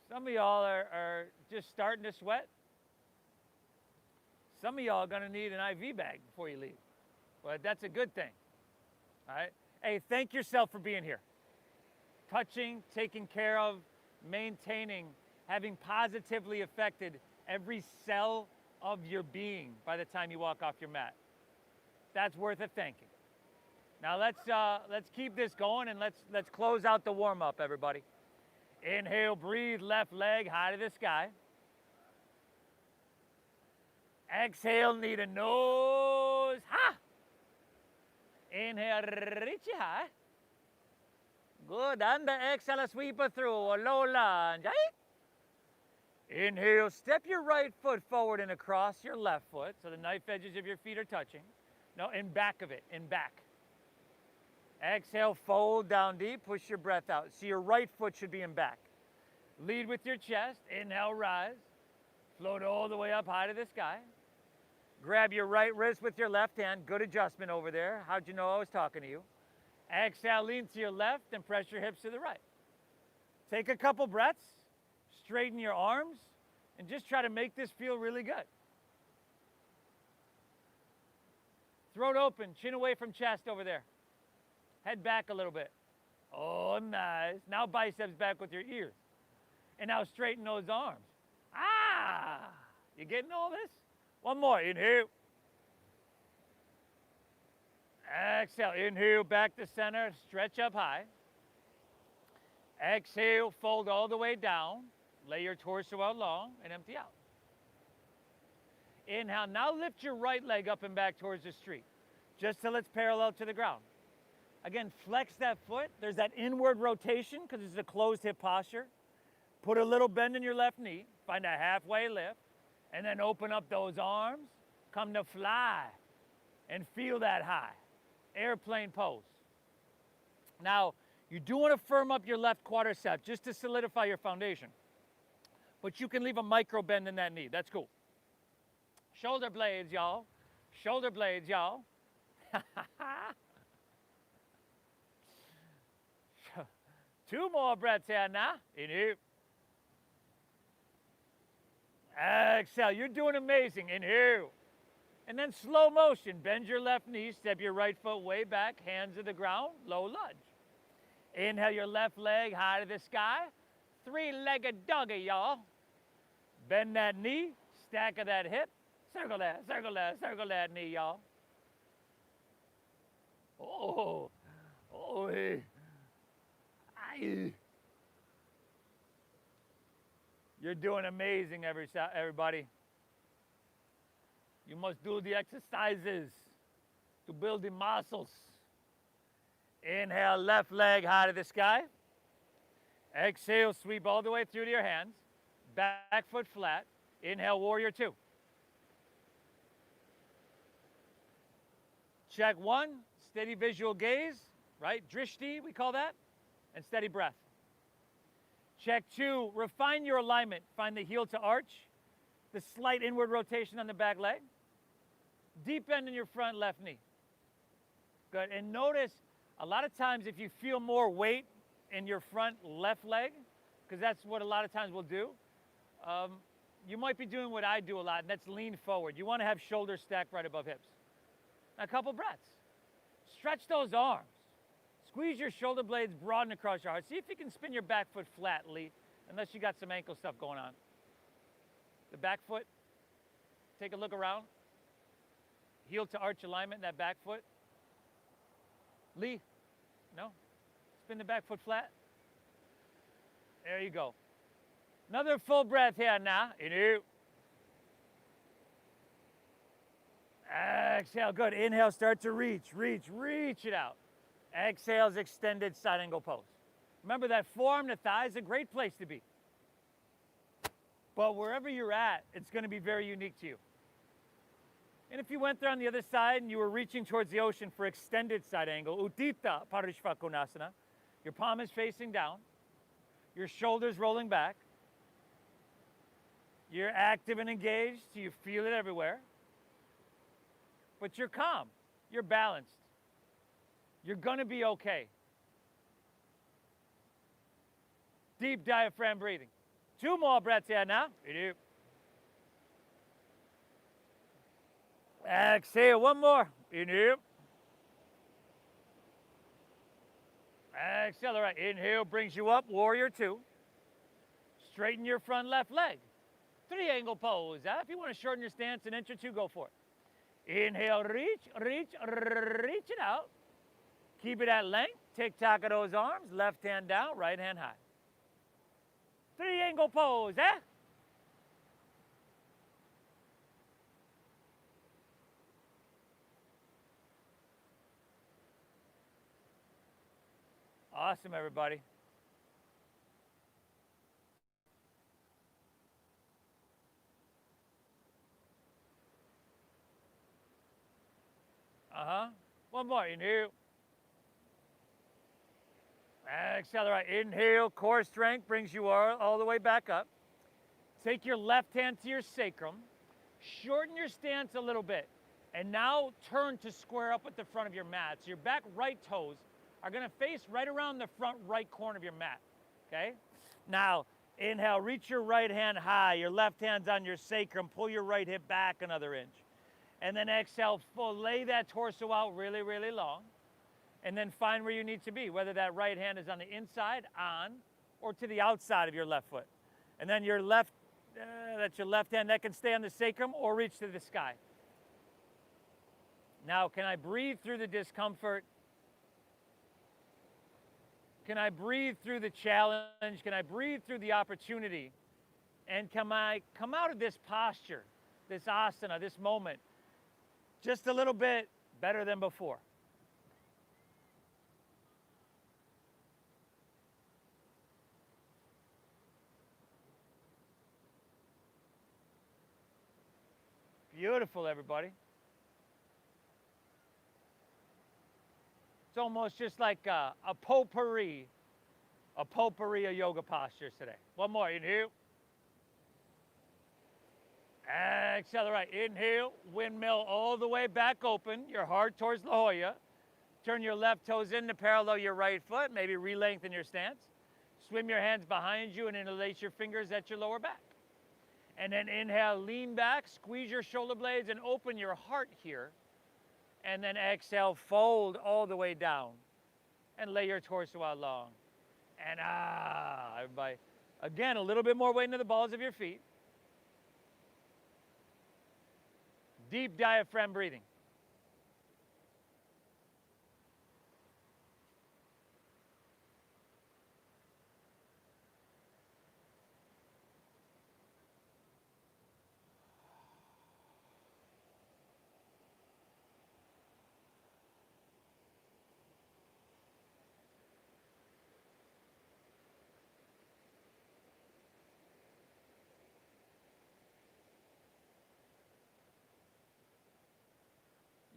Some of y'all are just starting to sweat. Some of y'all are going to need an IV bag before you leave. But that's a good thing. All right? Hey, thank yourself for being here. Touching, taking care of, maintaining, having positively affected every cell of your being by the time you walk off your mat. That's worth a thanking. Now let's keep this going and let's close out the warm-up, everybody. Inhale, breathe, left leg high to the sky. Exhale, knee to nose, ha! Inhale, reach it high. Good, and the exhale, sweep it through, a low lunge. Inhale, step your right foot forward and across your left foot, so the knife edges of your feet are touching. No, in back of it, in back. Exhale, fold down deep, push your breath out. So your right foot should be in back. Lead with your chest, inhale, rise. Float all the way up high to the sky. Grab your right wrist with your left hand. Good adjustment over there. How'd you know I was talking to you? Exhale, lean to your left and press your hips to the right. Take a couple breaths, straighten your arms, and just try to make this feel really good. Throat open, chin away from chest over there. Head back a little bit. Oh, nice. Now biceps back with your ears. And now straighten those arms. Ah! You getting all this? One more. Inhale. Exhale. Inhale, back to center. Stretch up high. Exhale, fold all the way down. Lay your torso out long and empty out. Inhale. Now lift your right leg up and back towards the street, just till it's parallel to the ground. Again, flex that foot. There's that inward rotation because it's a closed hip posture. Put a little bend in your left knee. Find a halfway lift. And then open up those arms. Come to fly. And feel that high. Airplane pose. Now, you do want to firm up your left quadricep just to solidify your foundation. But you can leave a micro bend in that knee. That's cool. Shoulder blades, y'all. Shoulder blades, y'all. Two more breaths here now. Inhale. Exhale. You're doing amazing. Inhale. And then slow motion. Bend your left knee. Step your right foot way back. Hands to the ground. Low lunge. Inhale your left leg high to the sky. Three-legged doggy, y'all. Bend that knee. Stack of that hip. Circle that, circle that, circle that knee, y'all. Oh. Oh, hey. Aye. You're doing amazing, everybody. You must do the exercises to build the muscles. Inhale, left leg high to the sky. Exhale, sweep all the way through to your hands. Back foot flat. Inhale, warrior two. Check one, steady visual gaze, right? Drishti, we call that, and steady breath. Check two, refine your alignment. Find the heel to arch, the slight inward rotation on the back leg. Deep bend in your front left knee. Good, and notice a lot of times if you feel more weight in your front left leg, because that's what a lot of times we'll do, you might be doing what I do a lot, and that's lean forward. You want to have shoulders stacked right above hips. Now, a couple breaths. Stretch those arms. Squeeze your shoulder blades, broaden across your heart. See if you can spin your back foot flat, Lee, unless you got some ankle stuff going on. The back foot, take a look around. Heel to arch alignment in that back foot. Lee, no? Spin the back foot flat. There you go. Another full breath here now. Inhale. Exhale, good. Inhale, start to reach it out. Exhale is extended side angle pose. Remember that forearm to thigh is a great place to be. But wherever you're at, it's going to be very unique to you. And if you went there on the other side and you were reaching towards the ocean for extended side angle, Uttita Parishvakonasana, your palm is facing down, your shoulders rolling back, you're active and engaged, so you feel it everywhere. But you're calm, you're balanced. You're gonna be okay. Deep diaphragm breathing. Two more breaths here now. Exhale, one more. Inhale. Exhale, all right. Inhale brings you up, warrior two. Straighten your front left leg. Triangle pose. If you want to shorten your stance an inch or two, go for it. Inhale, reach it out. Keep it at length. Tick-tock of those arms. Left hand down, right hand high. Triangle pose, Awesome, everybody. One more. Inhale. Accelerate. Inhale. Core strength brings you all the way back up. Take your left hand to your sacrum. Shorten your stance a little bit. And now turn to square up with the front of your mat. So your back right toes are going to face right around the front right corner of your mat. Okay? Now, inhale. Reach your right hand high. Your left hand's on your sacrum. Pull your right hip back another inch. And then exhale, full, lay that torso out really, really long. And then find where you need to be, whether that right hand is on the inside, on, or to the outside of your left foot. And then your left, that's your left hand, that can stay on the sacrum or reach to the sky. Now, can I breathe through the discomfort? Can I breathe through the challenge? Can I breathe through the opportunity? And can I come out of this posture, this asana, this moment, just a little bit better than before? Beautiful, everybody. It's almost just like a potpourri of yoga postures today. One more, inhale. Exhale, right, inhale, windmill all the way back open, your heart towards La Jolla. Turn your left toes in to parallel your right foot, maybe re-lengthen your stance. Swim your hands behind you and interlace your fingers at your lower back. And then inhale, lean back, squeeze your shoulder blades and open your heart here. And then exhale, fold all the way down and lay your torso out long. And everybody. Again, a little bit more weight into the balls of your feet. Deep diaphragm breathing.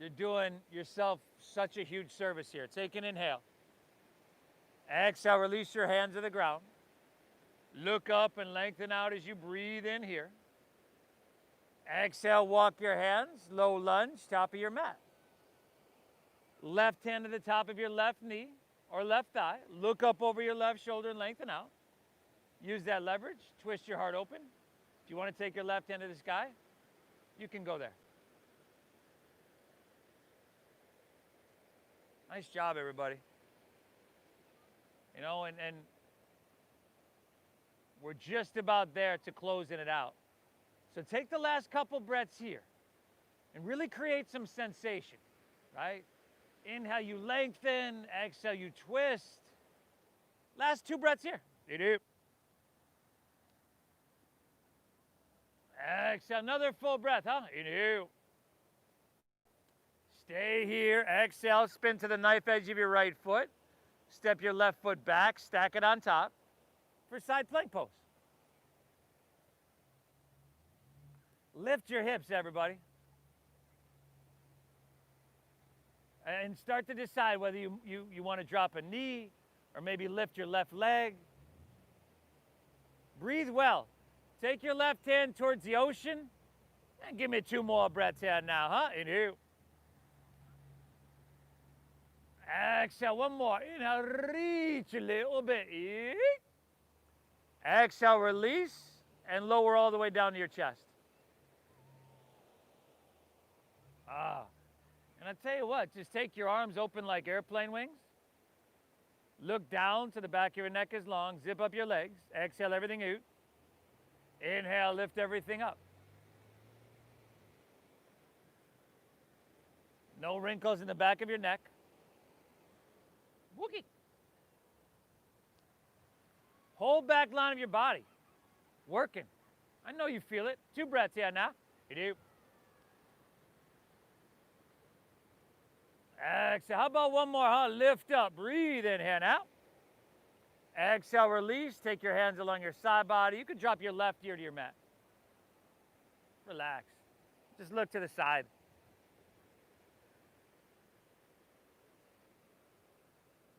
You're doing yourself such a huge service here. Take an inhale. Exhale, release your hands to the ground. Look up and lengthen out as you breathe in here. Exhale, walk your hands, low lunge, top of your mat. Left hand to the top of your left knee or left thigh. Look up over your left shoulder and lengthen out. Use that leverage. Twist your heart open. If you want to take your left hand to the sky, you can go there. Nice job, everybody. You know, and we're just about there to closing it out. So take the last couple breaths here and really create some sensation, right? Inhale, you lengthen. Exhale, you twist. Last 2 breaths here. Exhale, another full breath, huh? Inhale. Stay here. Exhale, spin to the knife edge of your right foot. Step your left foot back, stack it on top for side plank pose. Lift your hips, everybody. And start to decide whether you want to drop a knee or maybe lift your left leg. Breathe well. Take your left hand towards the ocean and give me 2 more breaths here now, huh? Inhale. Exhale, one more. Inhale, reach a little bit. Exhale, release, and lower all the way down to your chest. And I tell you what, just take your arms open like airplane wings. Look down to the back of your neck is long. Zip up your legs. Exhale everything out. Inhale, lift everything up. No wrinkles in the back of your neck. Woogie. Whole back line of your body. Working. I know you feel it. 2 breaths here now. You do. Exhale. How about one more, huh? Lift up. Breathe in here now. Exhale, release. Take your hands along your side body. You can drop your left ear to your mat. Relax. Just look to the side.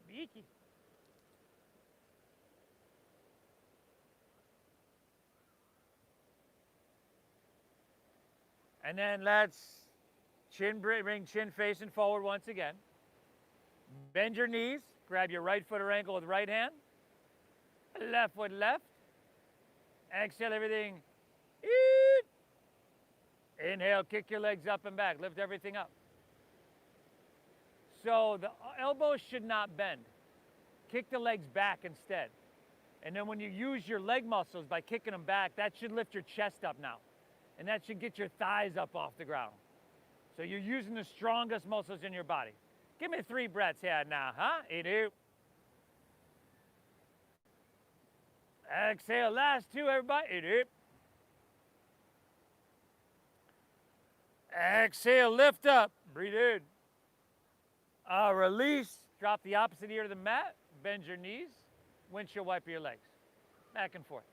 Beaky. And then let's bring chin facing forward once again. Bend your knees. Grab your right foot or ankle with right hand. Left foot left. Exhale everything. Inhale, kick your legs up and back. Lift everything up. So the elbows should not bend. Kick the legs back instead. And then when you use your leg muscles by kicking them back, that should lift your chest up now. And that should get your thighs up off the ground. So you're using the strongest muscles in your body. Give me 3 breaths here now, huh? Inhale. Exhale, last 2, everybody. Inhale. Exhale, lift up. Breathe in. Release. Drop the opposite ear to the mat. Bend your knees. Windshield wiper your legs. Back and forth.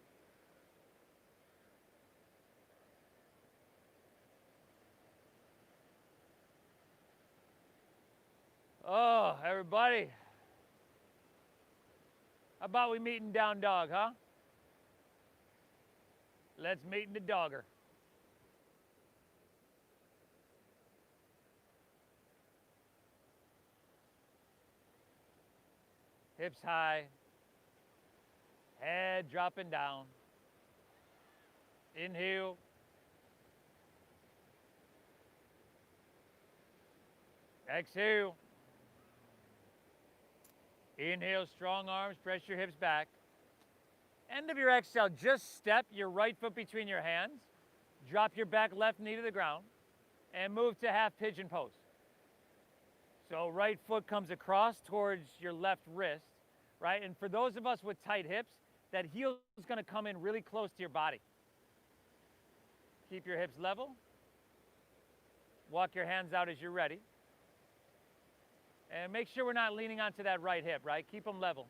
Oh, everybody. How about we meet in down dog, huh? Let's meet in the dogger. Hips high. Head dropping down. Inhale. Exhale. Inhale, strong arms, press your hips back. End of your exhale, just step your right foot between your hands. Drop your back left knee to the ground. And move to half pigeon pose. So right foot comes across towards your left wrist, right? And for those of us with tight hips, that heel is going to come in really close to your body. Keep your hips level. Walk your hands out as you're ready. And make sure we're not leaning onto that right hip, right? Keep them level.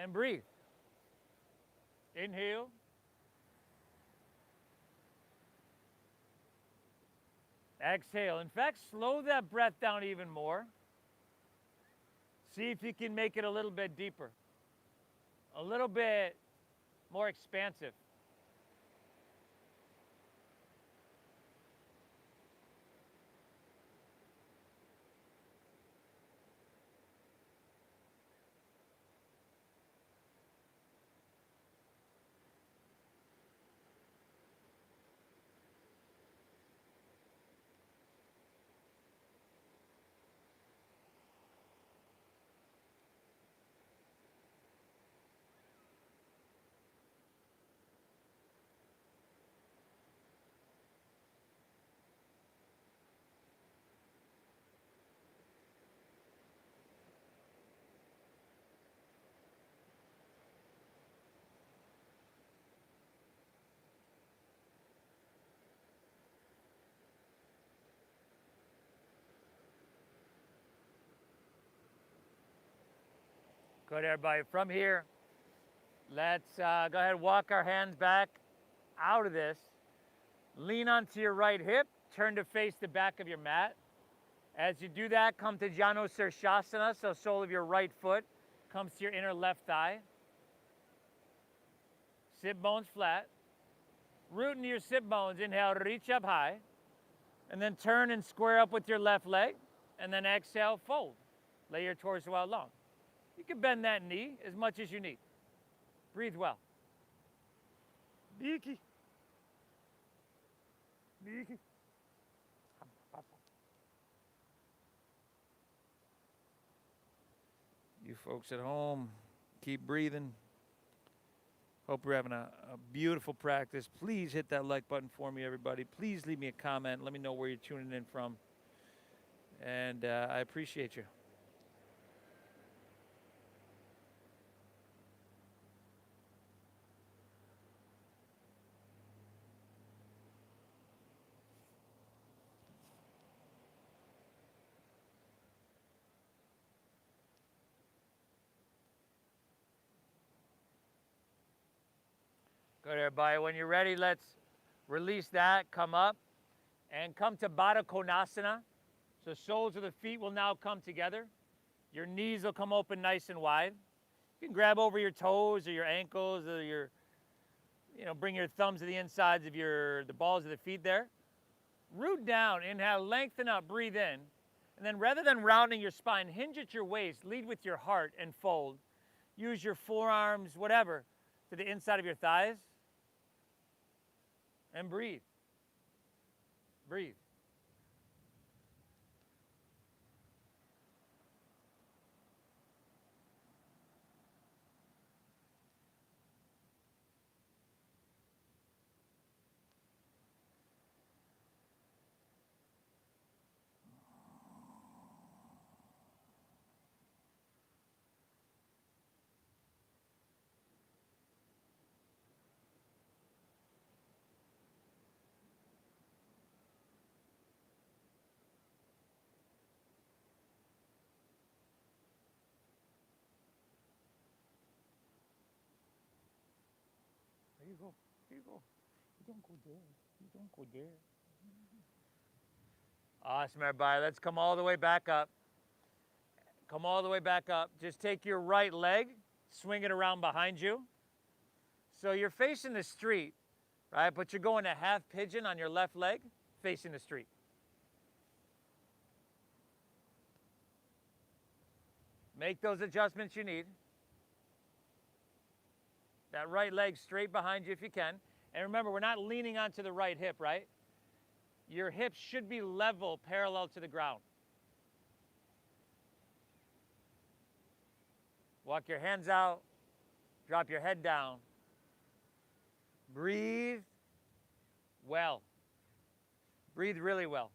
And breathe. Inhale. Exhale. In fact, slow that breath down even more. See if you can make it a little bit deeper. A little bit more expansive. Good, everybody. From here, let's go ahead and walk our hands back out of this. Lean onto your right hip. Turn to face the back of your mat. As you do that, come to Yano Cersasana, so sole of your right foot comes to your inner left thigh. Sit bones flat. Root into your sit bones. Inhale, reach up high. And then turn and square up with your left leg. And then exhale, fold. Lay your torso out long. You can bend that knee as much as you need. Breathe well. Beaky. Beaky. You folks at home, keep breathing. Hope you're having a beautiful practice. Please hit that like button for me, everybody. Please leave me a comment. Let me know where you're tuning in from. And I appreciate you. Good, everybody. When you're ready, let's release that, come up, and come to Baddha Konasana. So soles of the feet will now come together. Your knees will come open nice and wide. You can grab over your toes or your ankles or your, bring your thumbs to the insides of the balls of the feet there. Root down, inhale, lengthen up, breathe in. And then rather than rounding your spine, hinge at your waist, lead with your heart and fold. Use your forearms, whatever, to the inside of your thighs. And breathe. Breathe. There you go. There you go. You don't go there. You don't go there. Awesome, everybody. Let's come all the way back up. Come all the way back up. Just take your right leg, swing it around behind you. So you're facing the street, right? But you're going to half pigeon on your left leg, facing the street. Make those adjustments you need. That right leg straight behind you if you can. And remember, we're not leaning onto the right hip, right? Your hips should be level, parallel to the ground. Walk your hands out. Drop your head down. Breathe well. Breathe really well.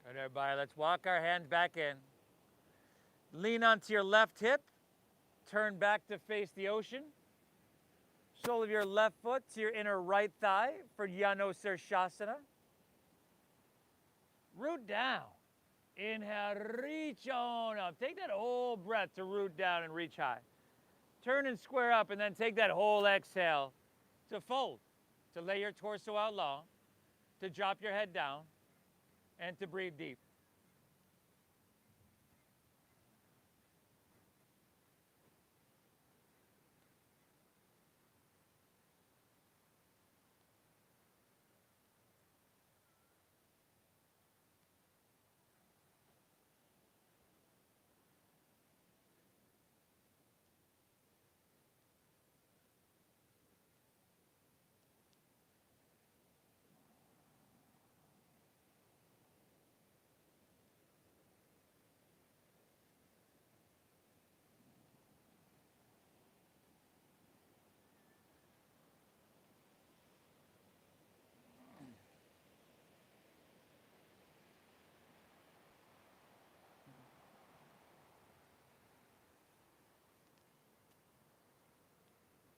All right, everybody, let's walk our hands back in. Lean onto your left hip. Turn back to face the ocean. Sole of your left foot to your inner right thigh for Yano Cersasana. Root down. Inhale, reach on up. Take that whole breath to root down and reach high. Turn and square up, and then take that whole exhale to fold, to lay your torso out long, to drop your head down, and to breathe deep.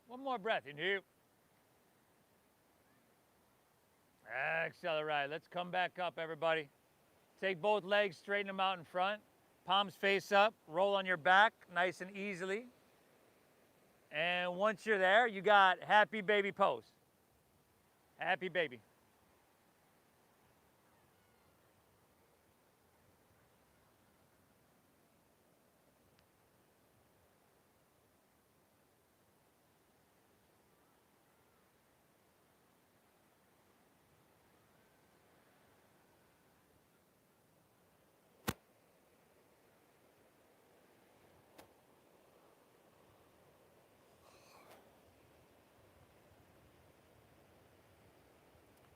One more breath. Inhale. Exhale. All right, let's come back up, everybody. Take both legs, straighten them out in front. Palms face up. Roll on your back nice and easily. And once you're there, you got happy baby pose. Happy baby.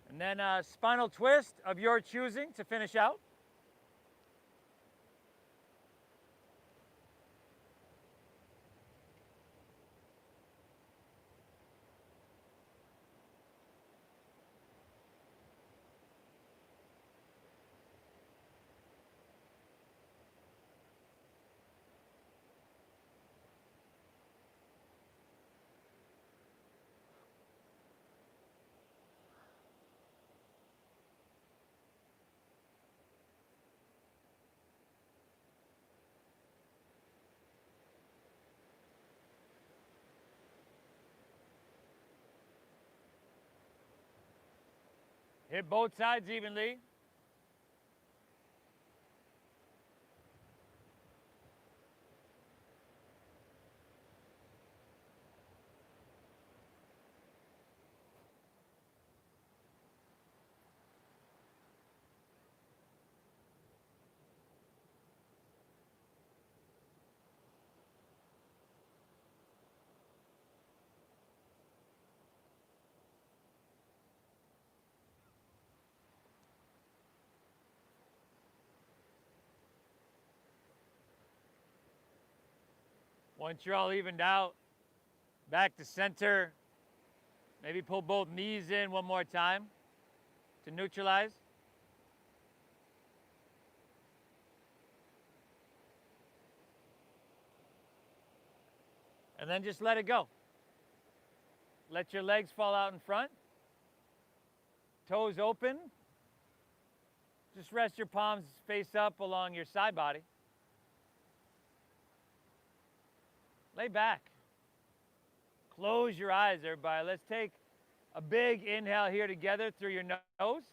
And then a spinal twist of your choosing to finish out. Hit both sides evenly. Once you're all evened out, back to center. Maybe pull both knees in one more time to neutralize. And then just let it go. Let your legs fall out in front. Toes open. Just rest your palms face up along your side body. Lay back. Close your eyes, everybody. Let's take a big inhale here together through your nose.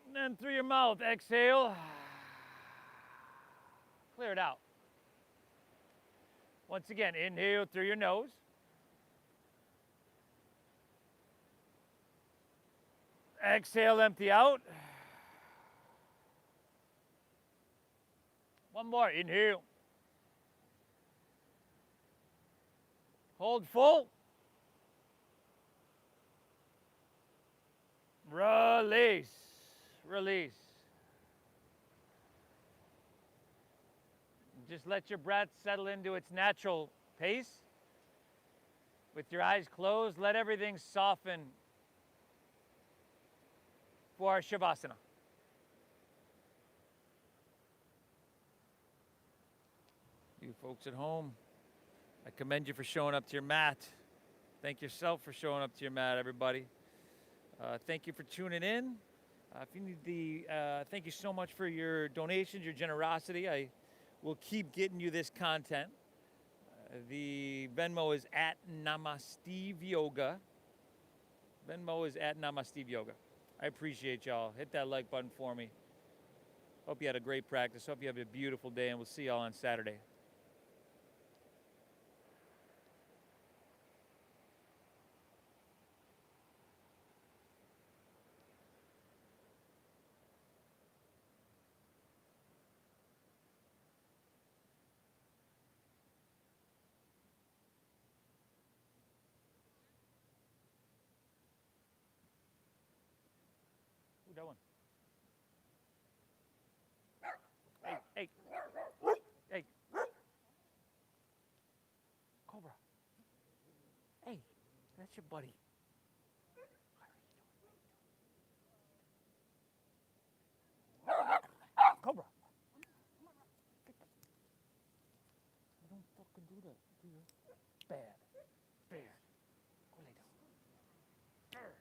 And then through your mouth, exhale. Clear it out. Once again, inhale through your nose. Exhale, empty out. One more, inhale. Hold full. Release. Release. Just let your breath settle into its natural pace. With your eyes closed, let everything soften for our Shavasana. You folks at home, I commend you for showing up to your mat. Thank yourself for showing up to your mat, everybody. Thank you for tuning in. If you need thank you so much for your donations, your generosity. I will keep getting you this content. The Venmo is at Namasteve Yoga. Venmo is at Namasteve Yoga. I appreciate y'all. Hit that like button for me. Hope you had a great practice. Hope you have a beautiful day, and we'll see y'all on Saturday. That one. Hey, hey, hey. Cobra. Hey, that's your buddy. Cobra. Don't fucking do that, do you? Bad. Bad. Go lay down. Come here.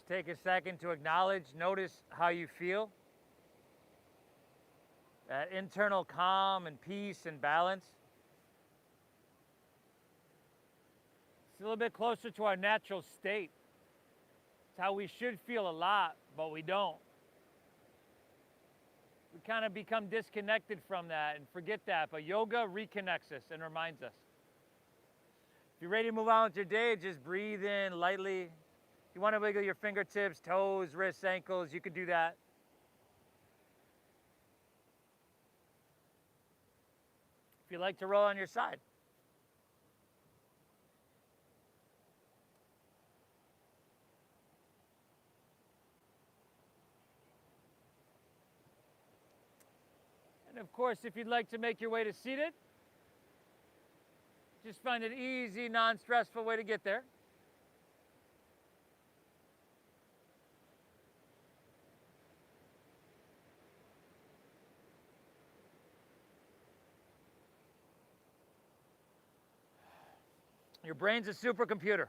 Just take a second to acknowledge, notice how you feel. That internal calm and peace and balance. It's a little bit closer to our natural state. It's how we should feel a lot, but we don't. We kind of become disconnected from that and forget that, but yoga reconnects us and reminds us. If you're ready to move on with your day, just breathe in lightly. If you want to wiggle your fingertips, toes, wrists, ankles, you could do that. If you like to roll on your side. And of course, if you'd like to make your way to seated, just find an easy, non-stressful way to get there. Your brain's a supercomputer.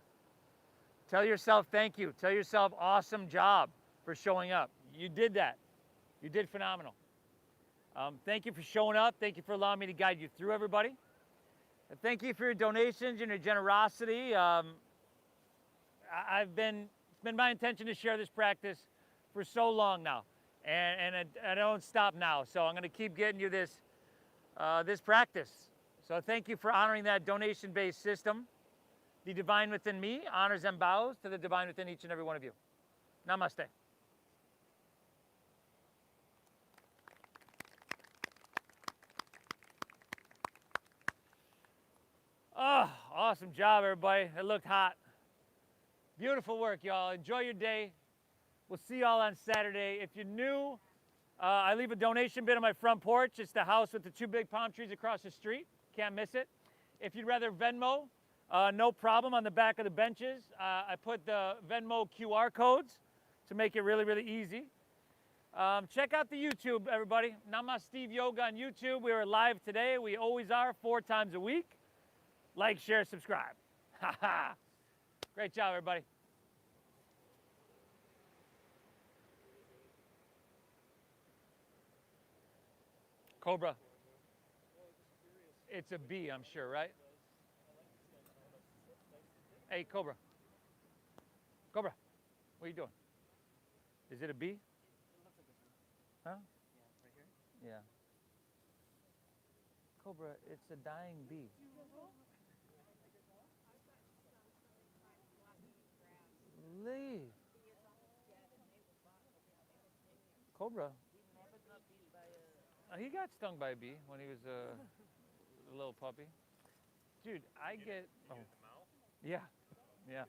Tell yourself thank you. Tell yourself awesome job for showing up. You did that. You did phenomenal. Thank you for showing up. Thank you for allowing me to guide you through, everybody. And thank you for your donations and your generosity. It's been my intention to share this practice for so long now, and I don't stop now. So I'm going to keep getting you this practice. So thank you for honoring that donation-based system. The divine within me honors and bows to the divine within each and every one of you. Namaste. Oh, awesome job, everybody. It looked hot. Beautiful work, y'all. Enjoy your day. We'll see y'all on Saturday. If you're new, I leave a donation bin on my front porch. It's the house with the 2 big palm trees across the street. Can't miss it. If you'd rather Venmo, no problem. On the back of the benches, I put the Venmo QR codes to make it really, really easy. Check out the YouTube, everybody. Namasteve Yoga on YouTube. We were live today. We always are, 4 times a week. Like, share, subscribe. Great job, everybody. Cobra. It's a B, I'm sure, right? Hey, Cobra. Cobra, what are you doing? Is it a B? Huh? Yeah. Cobra, it's a dying bee. Leave. Cobra. He got stung by a bee when he was a little puppy. Dude, I get... Oh. Yeah, yeah.